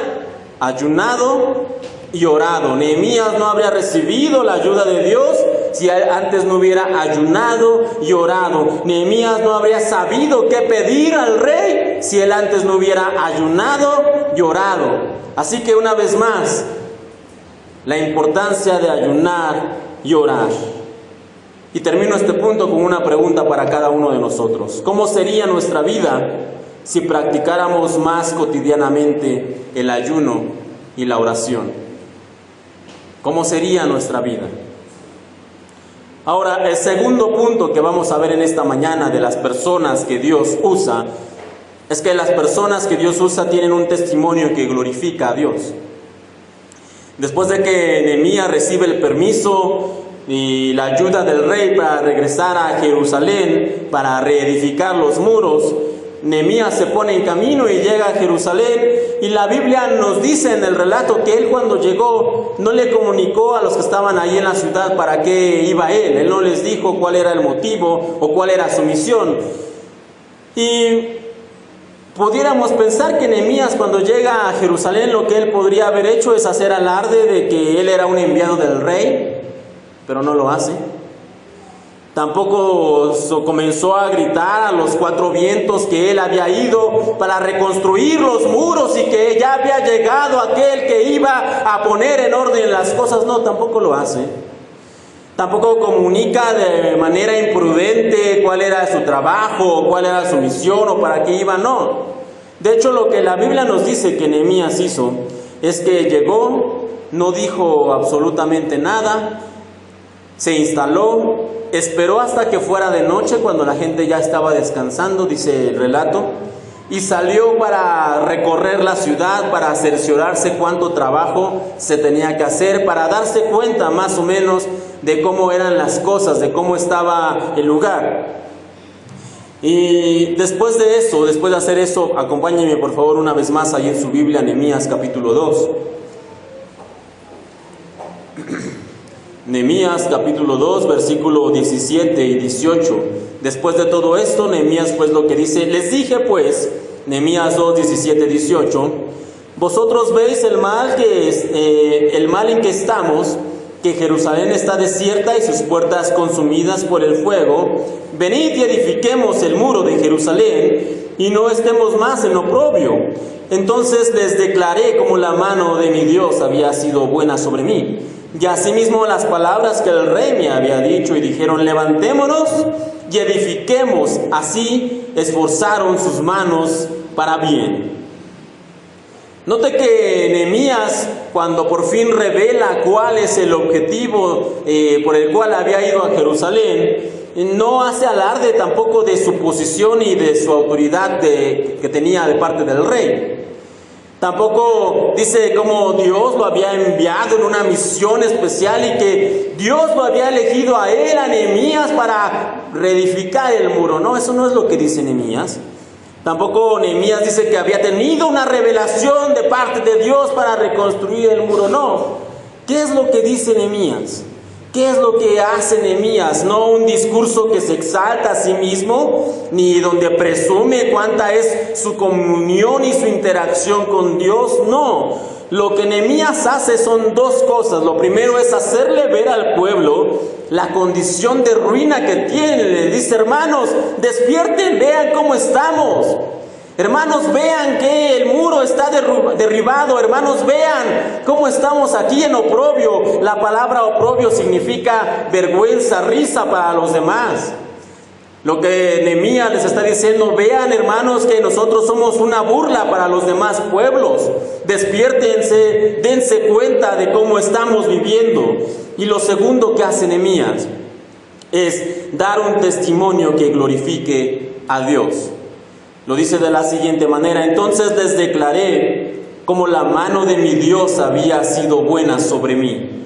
ayunado y orado. Nehemías no habría recibido la ayuda de Dios si él antes no hubiera ayunado y orado. Nehemías no habría sabido qué pedir al rey si él antes no hubiera ayunado y orado. Así que una vez más, la importancia de ayunar y orar. Y termino este punto con una pregunta para cada uno de nosotros. ¿Cómo sería nuestra vida si practicáramos más cotidianamente el ayuno y la oración? ¿Cómo sería nuestra vida? Ahora, el segundo punto que vamos a ver en esta mañana de las personas que Dios usa, es que las personas que Dios usa tienen un testimonio que glorifica a Dios. Después de que Nehemías recibe el permiso y la ayuda del rey para regresar a Jerusalén, para reedificar los muros, Nehemías se pone en camino y llega a Jerusalén. Y la Biblia nos dice en el relato que él, cuando llegó, no le comunicó a los que estaban ahí en la ciudad para qué iba él. Él no les dijo cuál era el motivo o cuál era su misión. Y pudiéramos pensar que Nehemías, cuando llega a Jerusalén, lo que él podría haber hecho es hacer alarde de que él era un enviado del rey, pero no lo hace. Tampoco comenzó a gritar a los 4 vientos que él había ido para reconstruir los muros y que ya había llegado aquel que iba a poner en orden las cosas. No, tampoco lo hace. Tampoco comunica de manera imprudente cuál era su trabajo, cuál era su misión o para qué iba. No. De hecho, lo que la Biblia nos dice que Nehemías hizo es que llegó, no dijo absolutamente nada, se instaló, esperó hasta que fuera de noche, cuando la gente ya estaba descansando, dice el relato, y salió para recorrer la ciudad, para cerciorarse cuánto trabajo se tenía que hacer, para darse cuenta más o menos de cómo eran las cosas, de cómo estaba el lugar. Y después de eso, después de hacer eso, acompáñenme por favor una vez más ahí en su Biblia, Nehemías capítulo 2. Nehemías capítulo 2, versículo 17 y 18. Después de todo esto, Nehemías pues lo que dice: les dije pues, Nehemías 2, 17, 18, vosotros veis el mal en que estamos, que Jerusalén está desierta y sus puertas consumidas por el fuego. Venid y edifiquemos el muro de Jerusalén, y no estemos más en oprobio. Entonces les declaré cómo la mano de mi Dios había sido buena sobre mí, y asimismo las palabras que el rey me había dicho, y dijeron: levantémonos y edifiquemos. Así esforzaron sus manos para bien. Note que Nehemías, cuando por fin revela cuál es el objetivo por el cual había ido a Jerusalén, no hace alarde tampoco de su posición y de su autoridad que tenía de parte del rey. Tampoco dice cómo Dios lo había enviado en una misión especial y que Dios lo había elegido a él, a Nehemías, para reedificar el muro. No, eso no es lo que dice Nehemías. Tampoco Nehemías dice que había tenido una revelación de parte de Dios para reconstruir el muro. No. ¿Qué es lo que dice Nehemías? ¿Qué es lo que hace Nehemías? No un discurso que se exalta a sí mismo, ni donde presume cuánta es su comunión y su interacción con Dios. No, lo que Nehemías hace son dos cosas. Lo primero es hacerle ver al pueblo la condición de ruina que tiene. Le dice: hermanos, despierten, vean cómo estamos. Hermanos, vean que el muro está derribado. Hermanos, vean cómo estamos aquí en oprobio. La palabra oprobio significa vergüenza, risa para los demás. Lo que Nehemías les está diciendo: vean, hermanos, que nosotros somos una burla para los demás pueblos. Despiértense, dense cuenta de cómo estamos viviendo. Y lo segundo que hace Nehemías es dar un testimonio que glorifique a Dios. Lo dice de la siguiente manera: entonces les declaré como la mano de mi Dios había sido buena sobre mí.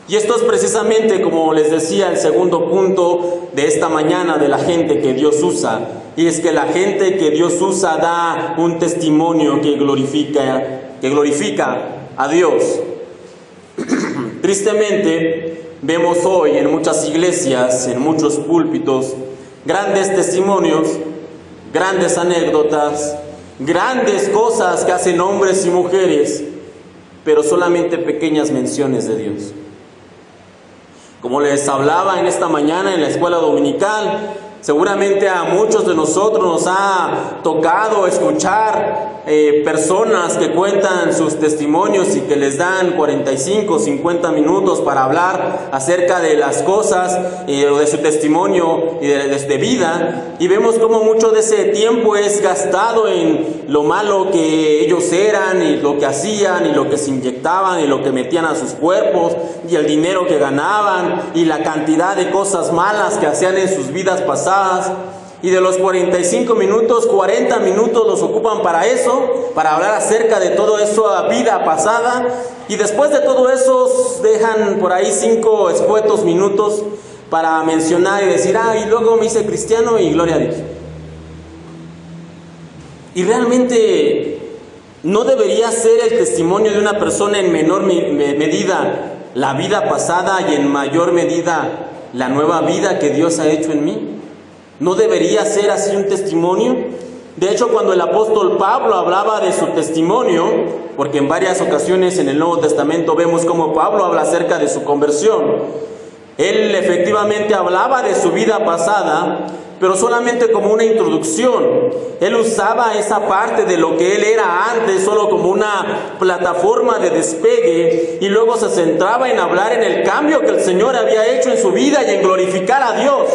Y esto es precisamente, como les decía, el segundo punto de esta mañana de la gente que Dios usa. Y es que la gente que Dios usa da un testimonio que glorifica a Dios. Tristemente, vemos hoy en muchas iglesias, en muchos púlpitos, grandes testimonios, grandes anécdotas, grandes cosas que hacen hombres y mujeres, pero solamente pequeñas menciones de Dios. Como les hablaba en esta mañana en la escuela dominical, seguramente a muchos de nosotros nos ha tocado escuchar personas que cuentan sus testimonios y que les dan 45, 50 minutos para hablar acerca de las cosas o de su testimonio y de vida, y vemos como mucho de ese tiempo es gastado en lo malo que ellos eran y lo que hacían y lo que se inyectaban y lo que metían a sus cuerpos y el dinero que ganaban y la cantidad de cosas malas que hacían en sus vidas pasadas. Y de los 45 minutos, 40 minutos los ocupan para eso, para hablar acerca de todo eso, a vida pasada. Y después de todo eso dejan por ahí 5 escuetos minutos para mencionar y decir: y luego me hice cristiano y gloria a Dios. Y realmente no debería ser el testimonio de una persona en menor medida la vida pasada y en mayor medida la nueva vida que Dios ha hecho en mí. ¿No debería ser así un testimonio? De hecho, cuando el apóstol Pablo hablaba de su testimonio, porque en varias ocasiones en el Nuevo Testamento vemos cómo Pablo habla acerca de su conversión, él efectivamente hablaba de su vida pasada, pero solamente como una introducción. Él usaba esa parte de lo que él era antes solo como una plataforma de despegue, y luego se centraba en hablar en el cambio que el Señor había hecho en su vida y en glorificar a Dios.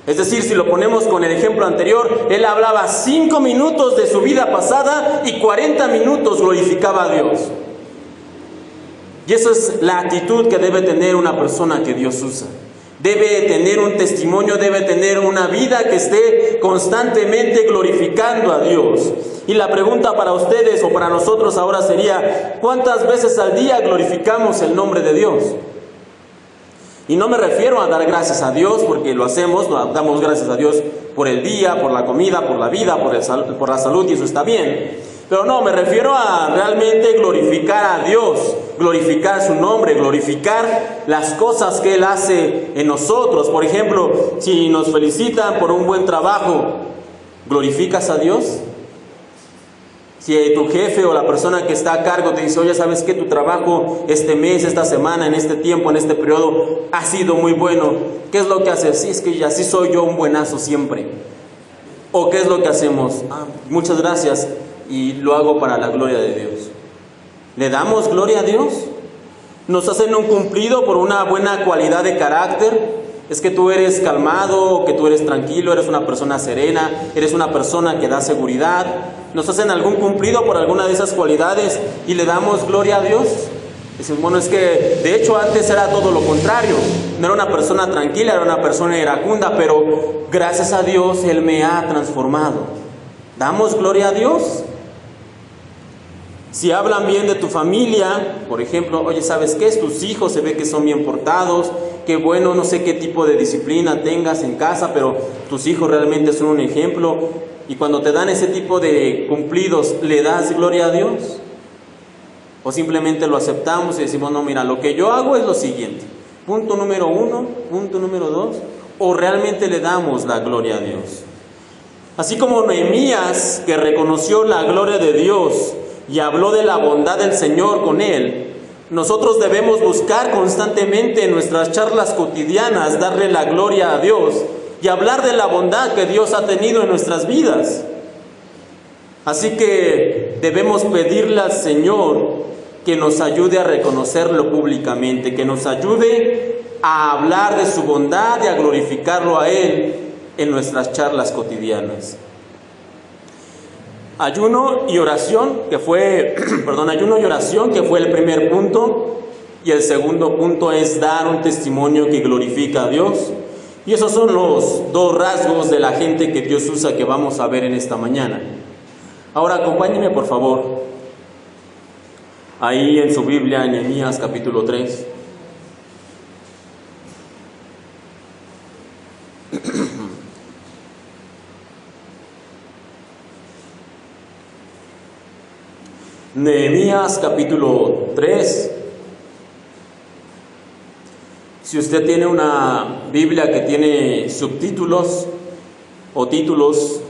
Es decir, si lo ponemos con el ejemplo anterior, él hablaba 5 minutos de su vida pasada y 40 minutos glorificaba a Dios. Y esa es la actitud que debe tener una persona que Dios usa. Debe tener un testimonio, debe tener una vida que esté constantemente glorificando a Dios. Y la pregunta para ustedes o para nosotros ahora sería: ¿cuántas veces al día glorificamos el nombre de Dios? Y no me refiero a dar gracias a Dios, porque lo hacemos, damos gracias a Dios por el día, por la comida, por la vida, por la salud, y eso está bien. Pero no, me refiero a realmente glorificar a Dios, glorificar su nombre, glorificar las cosas que Él hace en nosotros. Por ejemplo, si nos felicitan por un buen trabajo, ¿glorificas a Dios? Si tu jefe o la persona que está a cargo te dice: oye, ¿sabes qué? Tu trabajo este mes, esta semana, en este tiempo, en este periodo ha sido muy bueno. ¿Qué es lo que haces? Sí, es que así soy yo, un buenazo siempre. ¿O qué es lo que hacemos? Muchas gracias, y lo hago para la gloria de Dios. ¿Le damos gloria a Dios? ¿Nos hacen un cumplido por una buena cualidad de carácter? Es que tú eres calmado, que tú eres tranquilo, eres una persona serena, eres una persona que da seguridad. ¿Nos hacen algún cumplido por alguna de esas cualidades y le damos gloria a Dios? Dicen: bueno, es que de hecho antes era todo lo contrario. No era una persona tranquila, era una persona iracunda, pero gracias a Dios Él me ha transformado. ¿Damos gloria a Dios? Si hablan bien de tu familia, por ejemplo: oye, ¿sabes qué? Tus hijos se ve que son bien portados, qué bueno, no sé qué tipo de disciplina tengas en casa, pero tus hijos realmente son un ejemplo. Y cuando te dan ese tipo de cumplidos, ¿le das gloria a Dios? O simplemente lo aceptamos y decimos, no, mira, lo que yo hago es lo siguiente. Punto número 1, punto número 2. O realmente le damos la gloria a Dios. Así como Nehemías, que reconoció la gloria de Dios y habló de la bondad del Señor con él, nosotros debemos buscar constantemente en nuestras charlas cotidianas darle la gloria a Dios y hablar de la bondad que Dios ha tenido en nuestras vidas. Así que debemos pedirle al Señor que nos ayude a reconocerlo públicamente, que nos ayude a hablar de su bondad y a glorificarlo a Él en nuestras charlas cotidianas. Ayuno y oración, que fue el primer punto, y el segundo punto es dar un testimonio que glorifica a Dios. Y esos son los dos rasgos de la gente que Dios usa que vamos a ver en esta mañana. Ahora acompáñenme por favor, ahí en su Biblia, en Nehemías capítulo 3. Nehemías capítulo 3. Si usted tiene una Biblia que tiene subtítulos o títulos,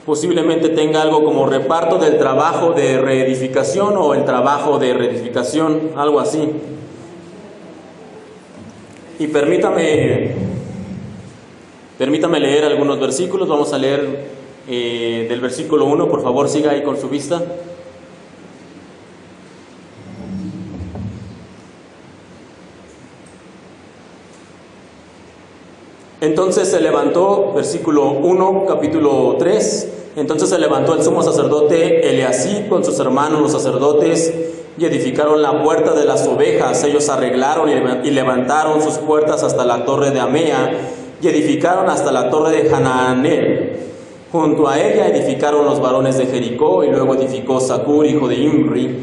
posiblemente tenga algo como reparto del trabajo de reedificación o el trabajo de reedificación, algo así. Y permítame leer algunos versículos. Vamos a leer del versículo 1, por favor, siga ahí con su vista. Entonces se levantó, versículo 1, capítulo 3, entonces se levantó el sumo sacerdote Eliasib con sus hermanos los sacerdotes y edificaron la puerta de las ovejas. Ellos arreglaron y levantaron sus puertas hasta la torre de Amea y edificaron hasta la torre de Hananel. Junto a ella edificaron los varones de Jericó, y luego edificó Zacur, hijo de Imri.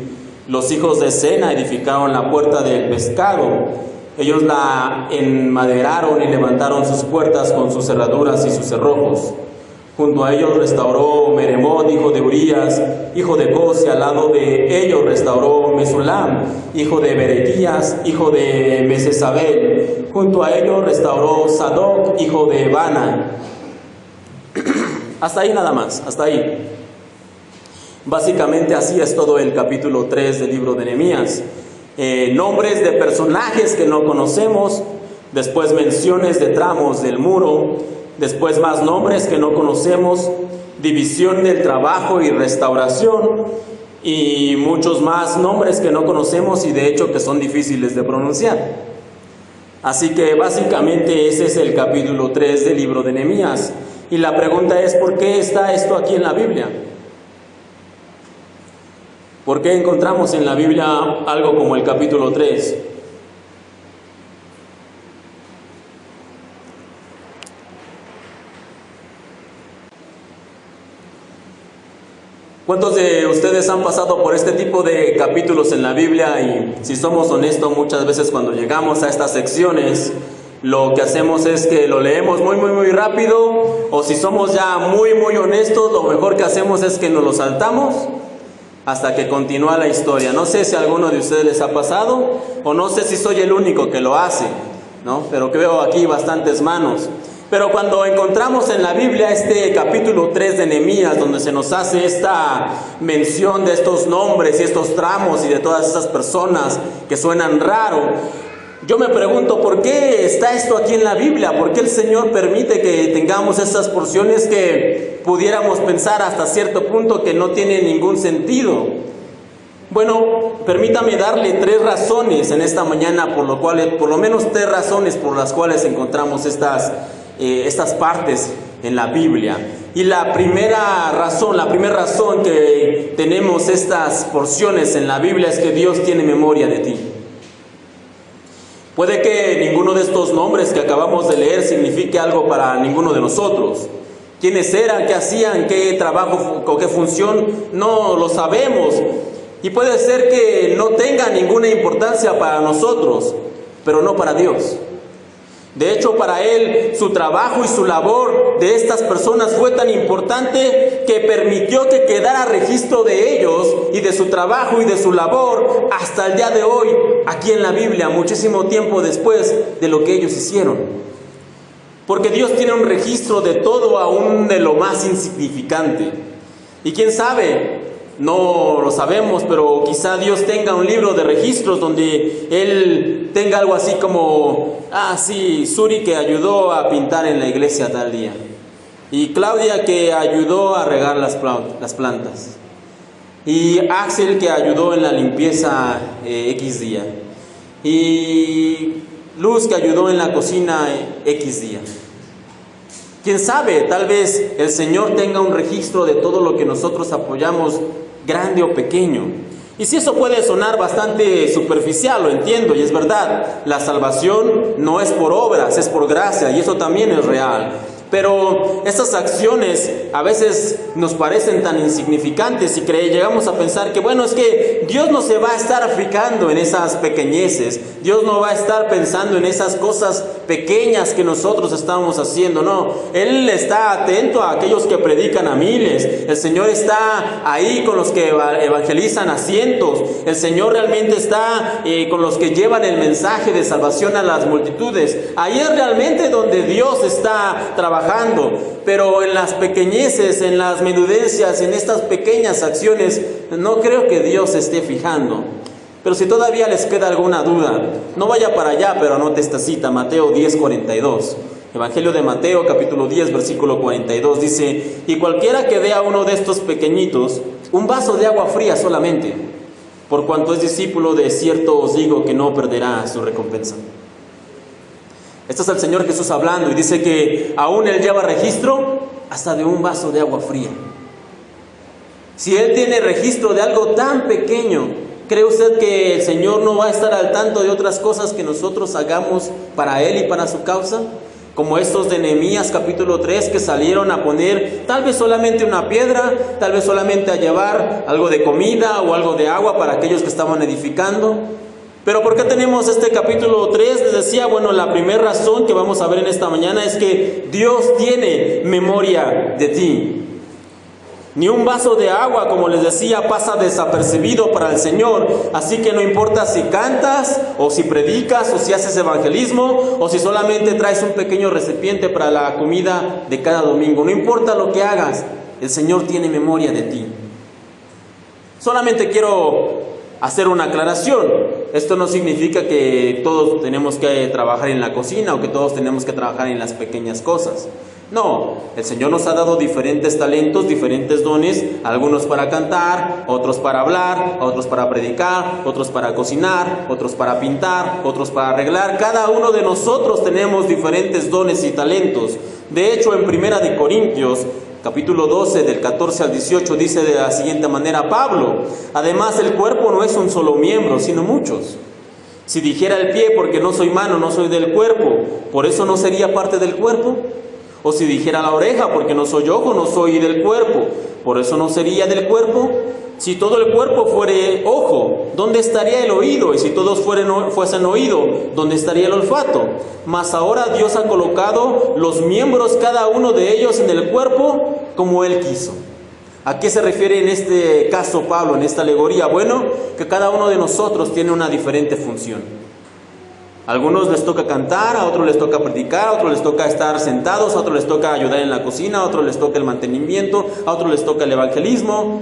Los hijos de Sena edificaron la puerta del pescado. Ellos la enmaderaron y levantaron sus puertas con sus cerraduras y sus cerrojos. Junto a ellos restauró Meremot, hijo de Urías, hijo de Cos, y al lado de ellos restauró Mesulam, hijo de Berequías, hijo de Mesesabel. Junto a ellos restauró Sadoc, hijo de Bana. Hasta ahí nada más, hasta ahí. Básicamente así es todo el capítulo 3 del libro de Nehemías. Nombres de personajes que no conocemos, después menciones de tramos del muro, después más nombres que no conocemos, división del trabajo y restauración, y muchos más nombres que no conocemos y de hecho que son difíciles de pronunciar. Así que básicamente ese es el capítulo 3 del libro de Nehemías. Y la pregunta es, ¿por qué está esto aquí en la Biblia? ¿Por qué encontramos en la Biblia algo como el capítulo 3? ¿Cuántos de ustedes han pasado por este tipo de capítulos en la Biblia? Y si somos honestos, muchas veces cuando llegamos a estas secciones, lo que hacemos es que lo leemos muy rápido, o si somos ya muy honestos, lo mejor que hacemos es que nos lo saltamos hasta que continúa la historia. No sé si a alguno de ustedes les ha pasado, o no sé si soy el único que lo hace, ¿no? Pero que veo aquí bastantes manos. Pero cuando encontramos en la Biblia este capítulo 3 de Nehemías, donde se nos hace esta mención de estos nombres y estos tramos y de todas estas personas que suenan raro, yo me pregunto, ¿por qué está esto aquí en la Biblia? ¿Por qué el Señor permite que tengamos estas porciones que pudiéramos pensar hasta cierto punto que no tienen ningún sentido? Bueno, permítame darle 3 razones en esta mañana, por lo menos 3 razones por las cuales encontramos estas partes en la Biblia. Y la primera razón que tenemos estas porciones en la Biblia es que Dios tiene memoria de ti. Puede que ninguno de estos nombres que acabamos de leer signifique algo para ninguno de nosotros. ¿Quiénes eran? ¿Qué hacían? ¿Qué trabajo o qué función? No lo sabemos. Y puede ser que no tenga ninguna importancia para nosotros, pero no para Dios. De hecho, para él, su trabajo y su labor de estas personas fue tan importante que permitió que quedara registro de ellos y de su trabajo y de su labor hasta el día de hoy, aquí en la Biblia, muchísimo tiempo después de lo que ellos hicieron. Porque Dios tiene un registro de todo, aún de lo más insignificante. Y quién sabe, no lo sabemos, pero quizá Dios tenga un libro de registros donde Él tenga algo así como, sí, Suri que ayudó a pintar en la iglesia tal día, y Claudia que ayudó a regar las plantas, y Axel que ayudó en la limpieza X día, y Luz que ayudó en la cocina X día. Quién sabe, tal vez el Señor tenga un registro de todo lo que nosotros apoyamos, grande o pequeño. Y si eso puede sonar bastante superficial, lo entiendo, y es verdad, la salvación no es por obras, es por gracia, y eso también es real. Pero estas acciones a veces nos parecen tan insignificantes y llegamos a pensar que bueno, es que Dios no se va a estar fijando en esas pequeñeces, Dios no va a estar pensando en esas cosas pequeñas que nosotros estamos haciendo, no, Él está atento a aquellos que predican a miles, el Señor está ahí con los que evangelizan a cientos, el Señor realmente está con los que llevan el mensaje de salvación a las multitudes. Ahí es realmente donde Dios está trabajando. Pero en las pequeñeces, en las menudencias, en estas pequeñas acciones, no creo que Dios se esté fijando. Pero si todavía les queda alguna duda, no vaya para allá, pero anote esta cita, Mateo 10:42. Evangelio de Mateo, capítulo 10, versículo 42, dice: y cualquiera que dé a uno de estos pequeñitos un vaso de agua fría solamente, por cuanto es discípulo, de cierto os digo que no perderá su recompensa. Este es el Señor Jesús hablando, y dice que aún Él lleva registro hasta de un vaso de agua fría. Si Él tiene registro de algo tan pequeño, ¿cree usted que el Señor no va a estar al tanto de otras cosas que nosotros hagamos para Él y para su causa? Como estos de Nehemías capítulo 3 que salieron a poner tal vez solamente una piedra, tal vez solamente a llevar algo de comida o algo de agua para aquellos que estaban edificando. Pero ¿por qué tenemos este capítulo 3? Les decía, bueno, la primera razón que vamos a ver en esta mañana es que Dios tiene memoria de ti. Ni un vaso de agua, como les decía, pasa desapercibido para el Señor. Así que no importa si cantas, o si predicas, o si haces evangelismo, o si solamente traes un pequeño recipiente para la comida de cada domingo. No importa lo que hagas, el Señor tiene memoria de ti. Solamente quiero hacer una aclaración. Esto no significa que todos tenemos que trabajar en la cocina o que todos tenemos que trabajar en las pequeñas cosas. No, el Señor nos ha dado diferentes talentos, diferentes dones, algunos para cantar, otros para hablar, otros para predicar, otros para cocinar, otros para pintar, otros para arreglar. Cada uno de nosotros tenemos diferentes dones y talentos. De hecho, en Primera de Corintios, capítulo 12, del 14 al 18, dice de la siguiente manera Pablo: además el cuerpo no es un solo miembro, sino muchos. Si dijera el pie, porque no soy mano, no soy del cuerpo, ¿por eso no sería parte del cuerpo? O si dijera la oreja, porque no soy ojo, no soy del cuerpo, ¿por eso no sería del cuerpo? Si todo el cuerpo fuere ojo, ¿dónde estaría el oído? Y si todos fuesen oído, ¿dónde estaría el olfato? Mas ahora Dios ha colocado los miembros, cada uno de ellos, en el cuerpo como Él quiso. ¿A qué se refiere en este caso Pablo, en esta alegoría? Bueno, que cada uno de nosotros tiene una diferente función. A algunos les toca cantar, a otros les toca predicar, a otros les toca estar sentados, a otros les toca ayudar en la cocina, a otros les toca el mantenimiento, a otros les toca el evangelismo.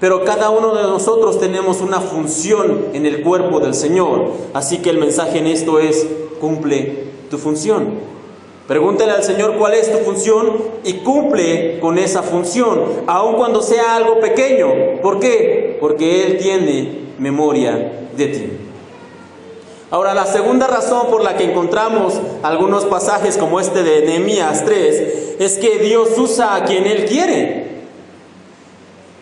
Pero cada uno de nosotros tenemos una función en el cuerpo del Señor. Así que el mensaje en esto es: cumple tu función. Pregúntale al Señor cuál es tu función y cumple con esa función, aun cuando sea algo pequeño. ¿Por qué? Porque Él tiene memoria de ti. Ahora, la segunda razón por la que encontramos algunos pasajes como este de Nehemías 3 es que Dios usa a quien Él quiere.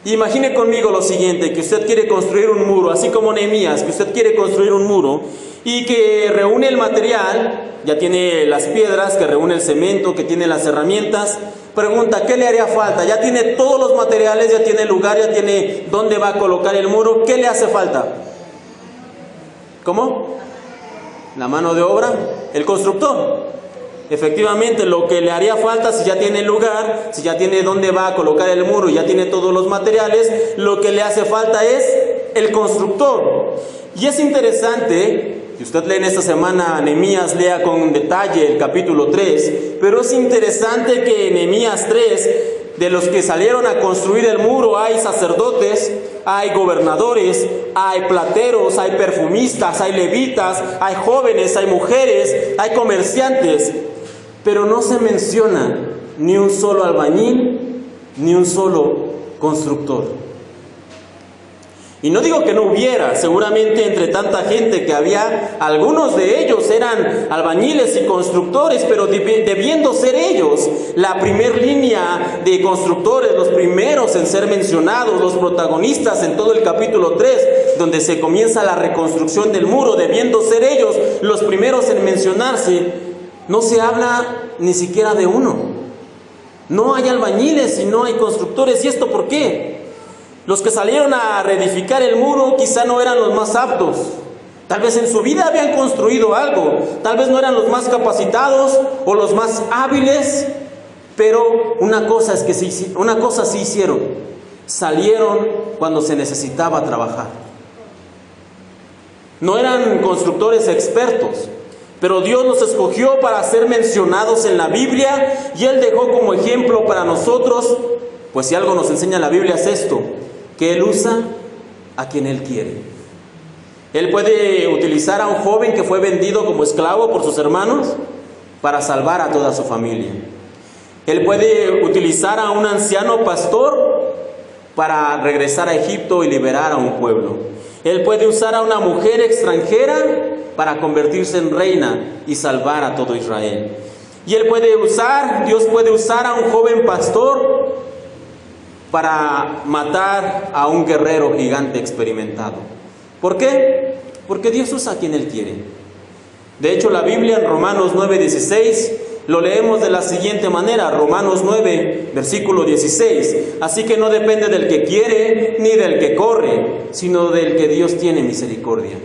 Imagine conmigo lo siguiente: que usted quiere construir un muro, así como Nehemías, que usted quiere construir un muro y que reúne el material, ya tiene las piedras, que reúne el cemento, que tiene las herramientas. Pregunta: ¿qué le haría falta? Ya tiene todos los materiales, ya tiene el lugar, ya tiene dónde va a colocar el muro. ¿Qué le hace falta? ¿Cómo? La mano de obra, el constructor. Efectivamente, lo que le haría falta, si ya tiene el lugar, si ya tiene dónde va a colocar el muro y ya tiene todos los materiales, lo que le hace falta es el constructor. Y es interesante, si usted lee en esta semana Nehemías, lea con detalle el capítulo 3, pero es interesante que en Nehemías 3, de los que salieron a construir el muro, hay sacerdotes, hay gobernadores, hay plateros, hay perfumistas, hay levitas, hay jóvenes, hay mujeres, hay comerciantes, pero no se menciona ni un solo albañil, ni un solo constructor. Y no digo que no hubiera, seguramente entre tanta gente que había, algunos de ellos eran albañiles y constructores, pero debiendo ser ellos la primer línea de constructores, los primeros en ser mencionados, los protagonistas en todo el capítulo 3, donde se comienza la reconstrucción del muro, debiendo ser ellos los primeros en mencionarse, no se habla ni siquiera de uno. No hay albañiles y no hay constructores. ¿Y esto por qué? Los que salieron a reedificar el muro quizá no eran los más aptos. Tal vez en su vida habían construido algo. Tal vez no eran los más capacitados o los más hábiles. Pero una cosa sí hicieron. Salieron cuando se necesitaba trabajar. No eran constructores expertos, pero Dios los escogió para ser mencionados en la Biblia y Él dejó como ejemplo para nosotros, pues si algo nos enseña la Biblia es esto, que Él usa a quien Él quiere. Él puede utilizar a un joven que fue vendido como esclavo por sus hermanos para salvar a toda su familia. Él puede utilizar a un anciano pastor para regresar a Egipto y liberar a un pueblo. Él puede usar a una mujer extranjera para convertirse en reina y salvar a todo Israel. Y Dios puede usar a un joven pastor para matar a un guerrero gigante experimentado. ¿Por qué? Porque Dios usa a quien Él quiere. De hecho, la Biblia en Romanos 9:16 lo leemos de la siguiente manera, Romanos 9, versículo 16. Así que no depende del que quiere ni del que corre, sino del que Dios tiene misericordia.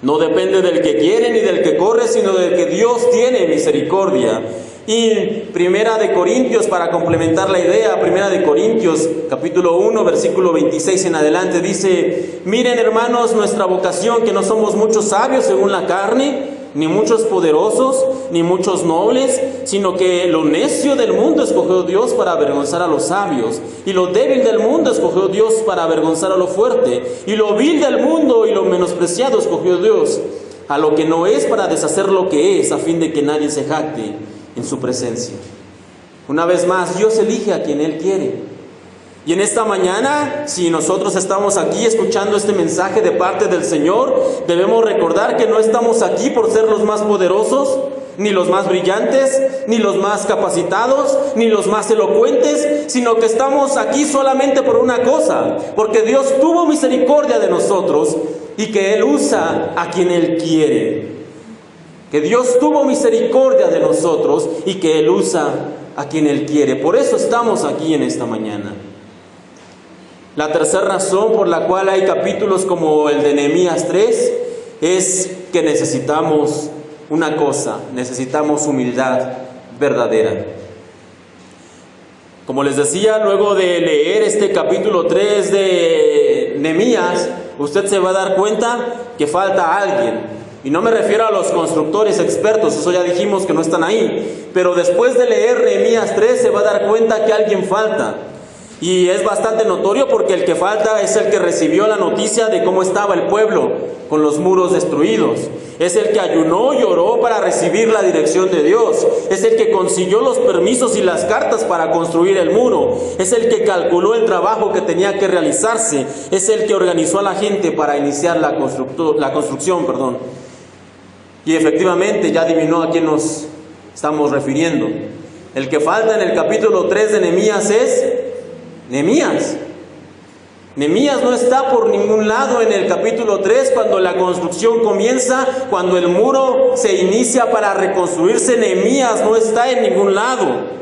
No depende del que quiere ni del que corre, sino del que Dios tiene misericordia. Y Primera de Corintios, para complementar la idea, Primera de Corintios, capítulo 1, versículo 26 en adelante, dice: miren, hermanos, nuestra vocación, que no somos muchos sabios según la carne, ni muchos poderosos, ni muchos nobles, sino que lo necio del mundo escogió Dios para avergonzar a los sabios, y lo débil del mundo escogió Dios para avergonzar a lo fuerte, y lo vil del mundo y lo menospreciado escogió Dios, a lo que no es, para deshacer lo que es, a fin de que nadie se jacte en su presencia. Una vez más, Dios elige a quien Él quiere. Y en esta mañana, si nosotros estamos aquí escuchando este mensaje de parte del Señor, debemos recordar que no estamos aquí por ser los más poderosos, ni los más brillantes, ni los más capacitados, ni los más elocuentes, sino que estamos aquí solamente por una cosa, porque Dios tuvo misericordia de nosotros y que Él usa a quien Él quiere. Que Dios tuvo misericordia de nosotros y que Él usa a quien Él quiere. Por eso estamos aquí en esta mañana. La tercera razón por la cual hay capítulos como el de Nehemías 3 es que necesitamos una cosa, necesitamos humildad verdadera. Como les decía, luego de leer este capítulo 3 de Nehemías, usted se va a dar cuenta que falta alguien. Y no me refiero a los constructores expertos, eso ya dijimos que no están ahí. Pero después de leer Nehemías 3 se va a dar cuenta que alguien falta. Y es bastante notorio porque el que falta es el que recibió la noticia de cómo estaba el pueblo con los muros destruidos. Es el que ayunó y oró para recibir la dirección de Dios. Es el que consiguió los permisos y las cartas para construir el muro. Es el que calculó el trabajo que tenía que realizarse. Es el que organizó a la gente para iniciar la construcción. Y efectivamente ya adivinó a quién nos estamos refiriendo. El que falta en el capítulo 3 de Nehemías es Nehemías. Nehemías no está por ningún lado en el capítulo 3 cuando la construcción comienza, cuando el muro se inicia para reconstruirse. Nehemías no está en ningún lado.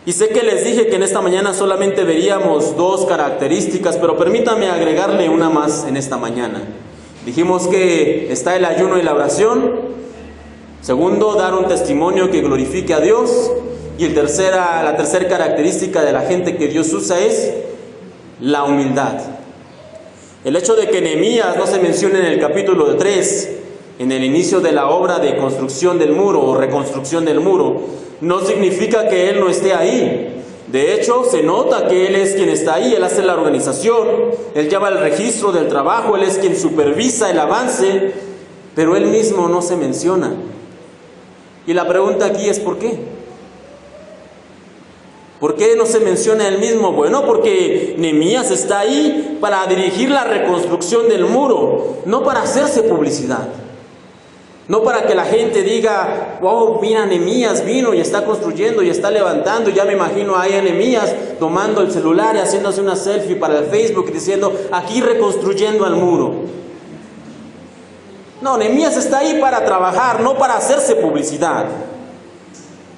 Y sé que les dije que en esta mañana solamente veríamos dos características, pero permítame agregarle una más en esta mañana. Dijimos que está el ayuno y la oración. Segundo, dar un testimonio que glorifique a Dios. Y la tercera característica de la gente que Dios usa es la humildad. El hecho de que Nehemías no se mencione en el capítulo 3, en el inicio de la obra de construcción del muro o reconstrucción del muro, no significa que él no esté ahí. De hecho, se nota que él es quien está ahí, él hace la organización, él lleva el registro del trabajo, él es quien supervisa el avance, pero él mismo no se menciona. Y la pregunta aquí es ¿por qué? ¿Por qué no se menciona él mismo? Bueno, porque Nehemías está ahí para dirigir la reconstrucción del muro, no para hacerse publicidad. No para que la gente diga, wow, mira, Nehemías vino y está construyendo y está levantando. Ya me imagino ahí a Nehemías tomando el celular y haciéndose una selfie para el Facebook diciendo, aquí reconstruyendo al muro. No, Nehemías está ahí para trabajar, no para hacerse publicidad.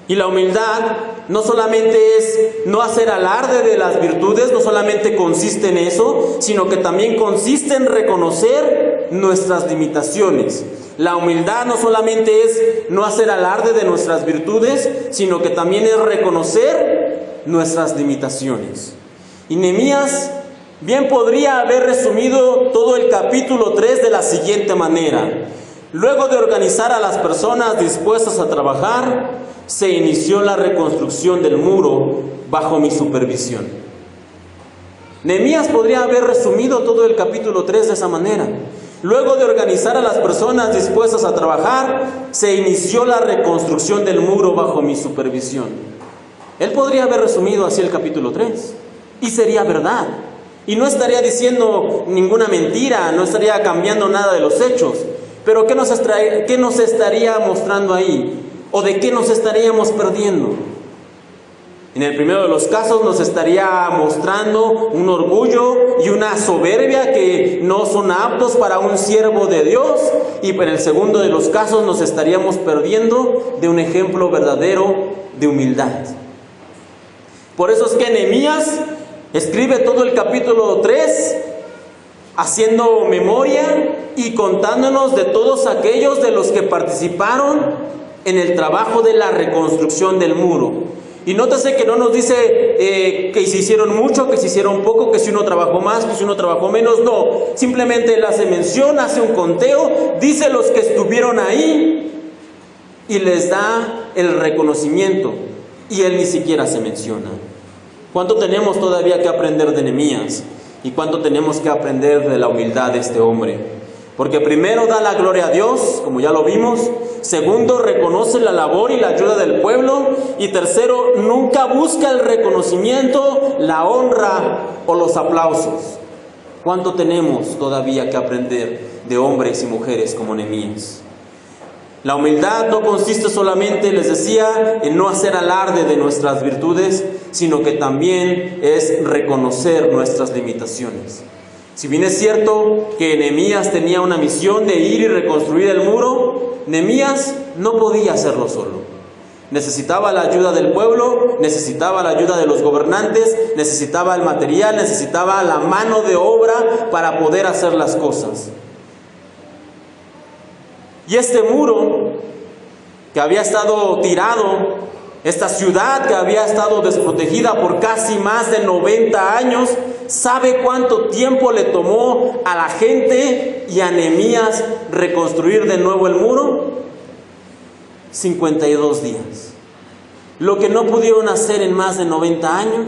Y la humildad no solamente es no hacer alarde de las virtudes, no solamente consiste en eso, sino que también consiste en reconocer nuestras limitaciones. La humildad no solamente es no hacer alarde de nuestras virtudes, sino que también es reconocer nuestras limitaciones. Y Nehemías bien podría haber resumido todo el capítulo 3 de la siguiente manera. Luego de organizar a las personas dispuestas a trabajar, se inició la reconstrucción del muro bajo mi supervisión. Nehemías podría haber resumido todo el capítulo 3 de esa manera. Luego de organizar a las personas dispuestas a trabajar, se inició la reconstrucción del muro bajo mi supervisión. Él podría haber resumido así el capítulo 3 y sería verdad. Y no estaría diciendo ninguna mentira, no estaría cambiando nada de los hechos. Pero ¿qué nos estaría mostrando ahí? ¿O de qué nos estaríamos perdiendo? En el primero de los casos nos estaría mostrando un orgullo y una soberbia que no son aptos para un siervo de Dios. Y en el segundo de los casos nos estaríamos perdiendo de un ejemplo verdadero de humildad. Por eso es que Nehemías escribe todo el capítulo 3 haciendo memoria y contándonos de todos aquellos de los que participaron en el trabajo de la reconstrucción del muro. Y nótese que no nos dice que se hicieron mucho, que se hicieron poco, que si uno trabajó más, que si uno trabajó menos. No, simplemente él hace mención, hace un conteo, dice los que estuvieron ahí y les da el reconocimiento. Y él ni siquiera se menciona. ¿Cuánto tenemos todavía que aprender de Nehemías? ¿Y cuánto tenemos que aprender de la humildad de este hombre? Porque primero da la gloria a Dios, como ya lo vimos. Segundo, reconoce la labor y la ayuda del pueblo. Y tercero, nunca busca el reconocimiento, la honra o los aplausos. ¿Cuánto tenemos todavía que aprender de hombres y mujeres como Nehemías? La humildad no consiste solamente, les decía, en no hacer alarde de nuestras virtudes, sino que también es reconocer nuestras limitaciones. Si bien es cierto que Nehemías tenía una misión de ir y reconstruir el muro, Nehemías no podía hacerlo solo. Necesitaba la ayuda del pueblo, necesitaba la ayuda de los gobernantes, necesitaba el material, necesitaba la mano de obra para poder hacer las cosas. Y este muro que había estado tirado, esta ciudad que había estado desprotegida por casi más de 90 años, ¿sabe cuánto tiempo le tomó a la gente y a Nehemías reconstruir de nuevo el muro? 52 días. Lo que no pudieron hacer en más de 90 años,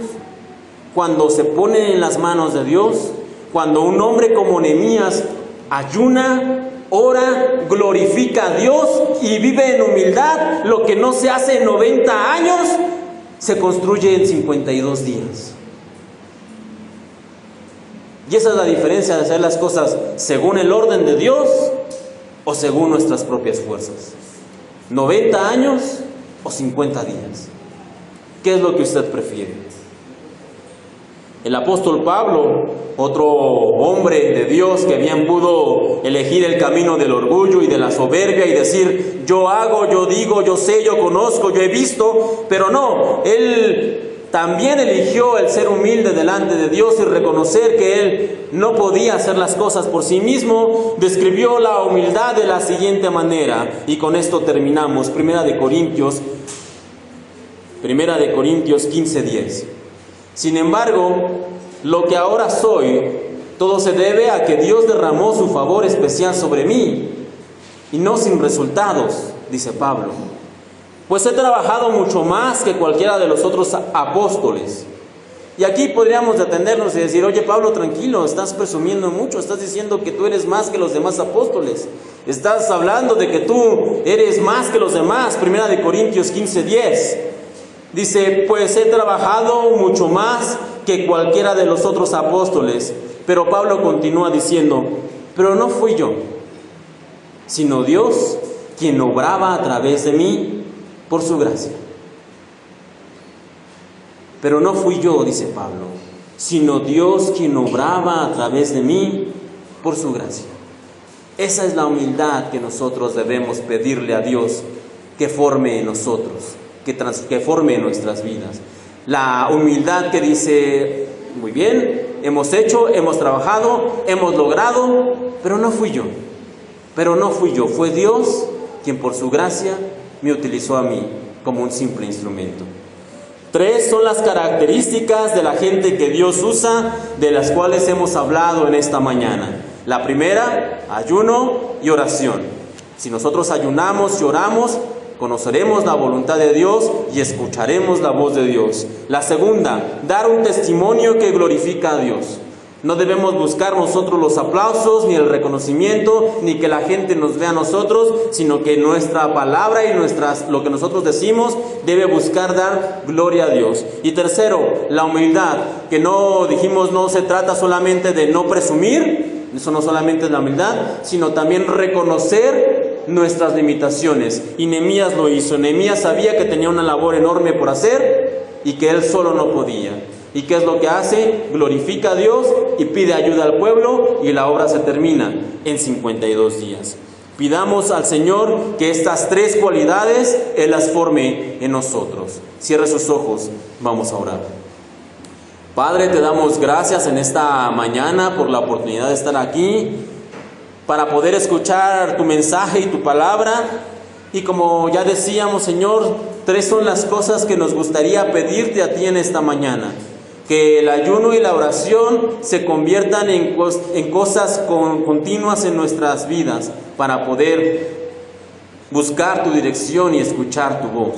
cuando se ponen en las manos de Dios, cuando un hombre como Nehemías ayuna, ora, glorifica a Dios y vive en humildad, lo que no se hace en 90 años, se construye en 52 días. Y esa es la diferencia de hacer las cosas según el orden de Dios o según nuestras propias fuerzas. 90 años o 50 días. ¿Qué es lo que usted prefiere? El apóstol Pablo, otro hombre de Dios que bien pudo elegir el camino del orgullo y de la soberbia y decir, yo hago, yo digo, yo sé, yo conozco, yo he visto, pero no, él también eligió el ser humilde delante de Dios y reconocer que Él no podía hacer las cosas por sí mismo. Describió la humildad de la siguiente manera, y con esto terminamos. Primera de Corintios 15:10. Sin embargo, lo que ahora soy, todo se debe a que Dios derramó su favor especial sobre mí, y no sin resultados, dice Pablo. Pues he trabajado mucho más que cualquiera de los otros apóstoles. Y aquí podríamos detenernos y decir: oye Pablo, tranquilo, estás presumiendo mucho, estás diciendo que tú eres más que los demás apóstoles. Estás hablando de que tú eres más que los demás. Primera de Corintios 15:10. Dice: pues he trabajado mucho más que cualquiera de los otros apóstoles. Pero Pablo continúa diciendo: pero no fui yo, sino Dios quien obraba a través de mí por su gracia. Pero no fui yo, dice Pablo, sino Dios quien obraba a través de mí por su gracia. Esa es la humildad que nosotros debemos pedirle a Dios que forme en nosotros, que forme en nuestras vidas. La humildad que dice: muy bien, hemos hecho, hemos trabajado, hemos logrado, pero no fui yo. Fue Dios quien por su gracia me utilizó a mí como un simple instrumento. 3 son las características de la gente que Dios usa, de las cuales hemos hablado en esta mañana. La primera, ayuno y oración. Si nosotros ayunamos y oramos, conoceremos la voluntad de Dios y escucharemos la voz de Dios. La segunda, dar un testimonio que glorifica a Dios. No debemos buscar nosotros los aplausos, ni el reconocimiento, ni que la gente nos vea a nosotros, sino que nuestra palabra y lo que nosotros decimos debe buscar dar gloria a Dios. Y tercero, la humildad, que no se trata solamente de no presumir, eso no solamente es la humildad, sino también reconocer nuestras limitaciones. Y Nehemías lo hizo. Nehemías sabía que tenía una labor enorme por hacer y que él solo no podía. ¿Y qué es lo que hace? Glorifica a Dios y pide ayuda al pueblo, y la obra se termina en 52 días. Pidamos al Señor que estas 3 cualidades Él las forme en nosotros. Cierre sus ojos, vamos a orar. Padre, te damos gracias en esta mañana por la oportunidad de estar aquí, para poder escuchar tu mensaje y tu palabra. Y como ya decíamos, Señor, 3 son las cosas que nos gustaría pedirte a ti en esta mañana. Que el ayuno y la oración se conviertan en cosas continuas en nuestras vidas, para poder buscar tu dirección y escuchar tu voz.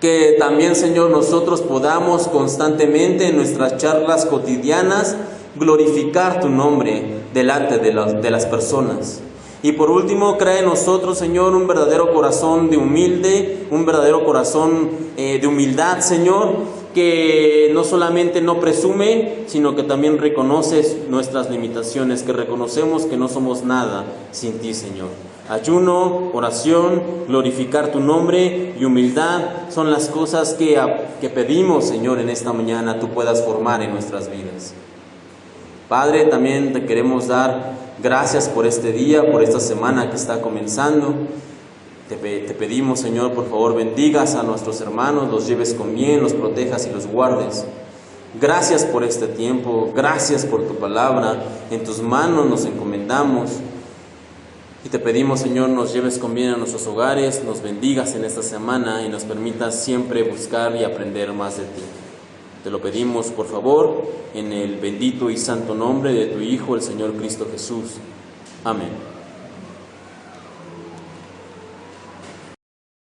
Que también, Señor, nosotros podamos constantemente en nuestras charlas cotidianas glorificar tu nombre delante de las personas. Y por último, crea en nosotros, Señor, un verdadero corazón de un verdadero corazón de humildad, Señor, que no solamente no presume, sino que también reconoce nuestras limitaciones, que reconocemos que no somos nada sin ti, Señor. Ayuno, oración, glorificar tu nombre y humildad son las cosas que pedimos, Señor, en esta mañana tú puedas formar en nuestras vidas. Padre, también te queremos dar gracias por este día, por esta semana que está comenzando. Te pedimos, Señor, por favor, bendigas a nuestros hermanos, los lleves con bien, los protejas y los guardes. Gracias por este tiempo, gracias por tu palabra. En tus manos nos encomendamos. Y te pedimos, Señor, nos lleves con bien a nuestros hogares, nos bendigas en esta semana y nos permitas siempre buscar y aprender más de ti. Te lo pedimos, por favor, en el bendito y santo nombre de tu Hijo, el Señor Cristo Jesús. Amén.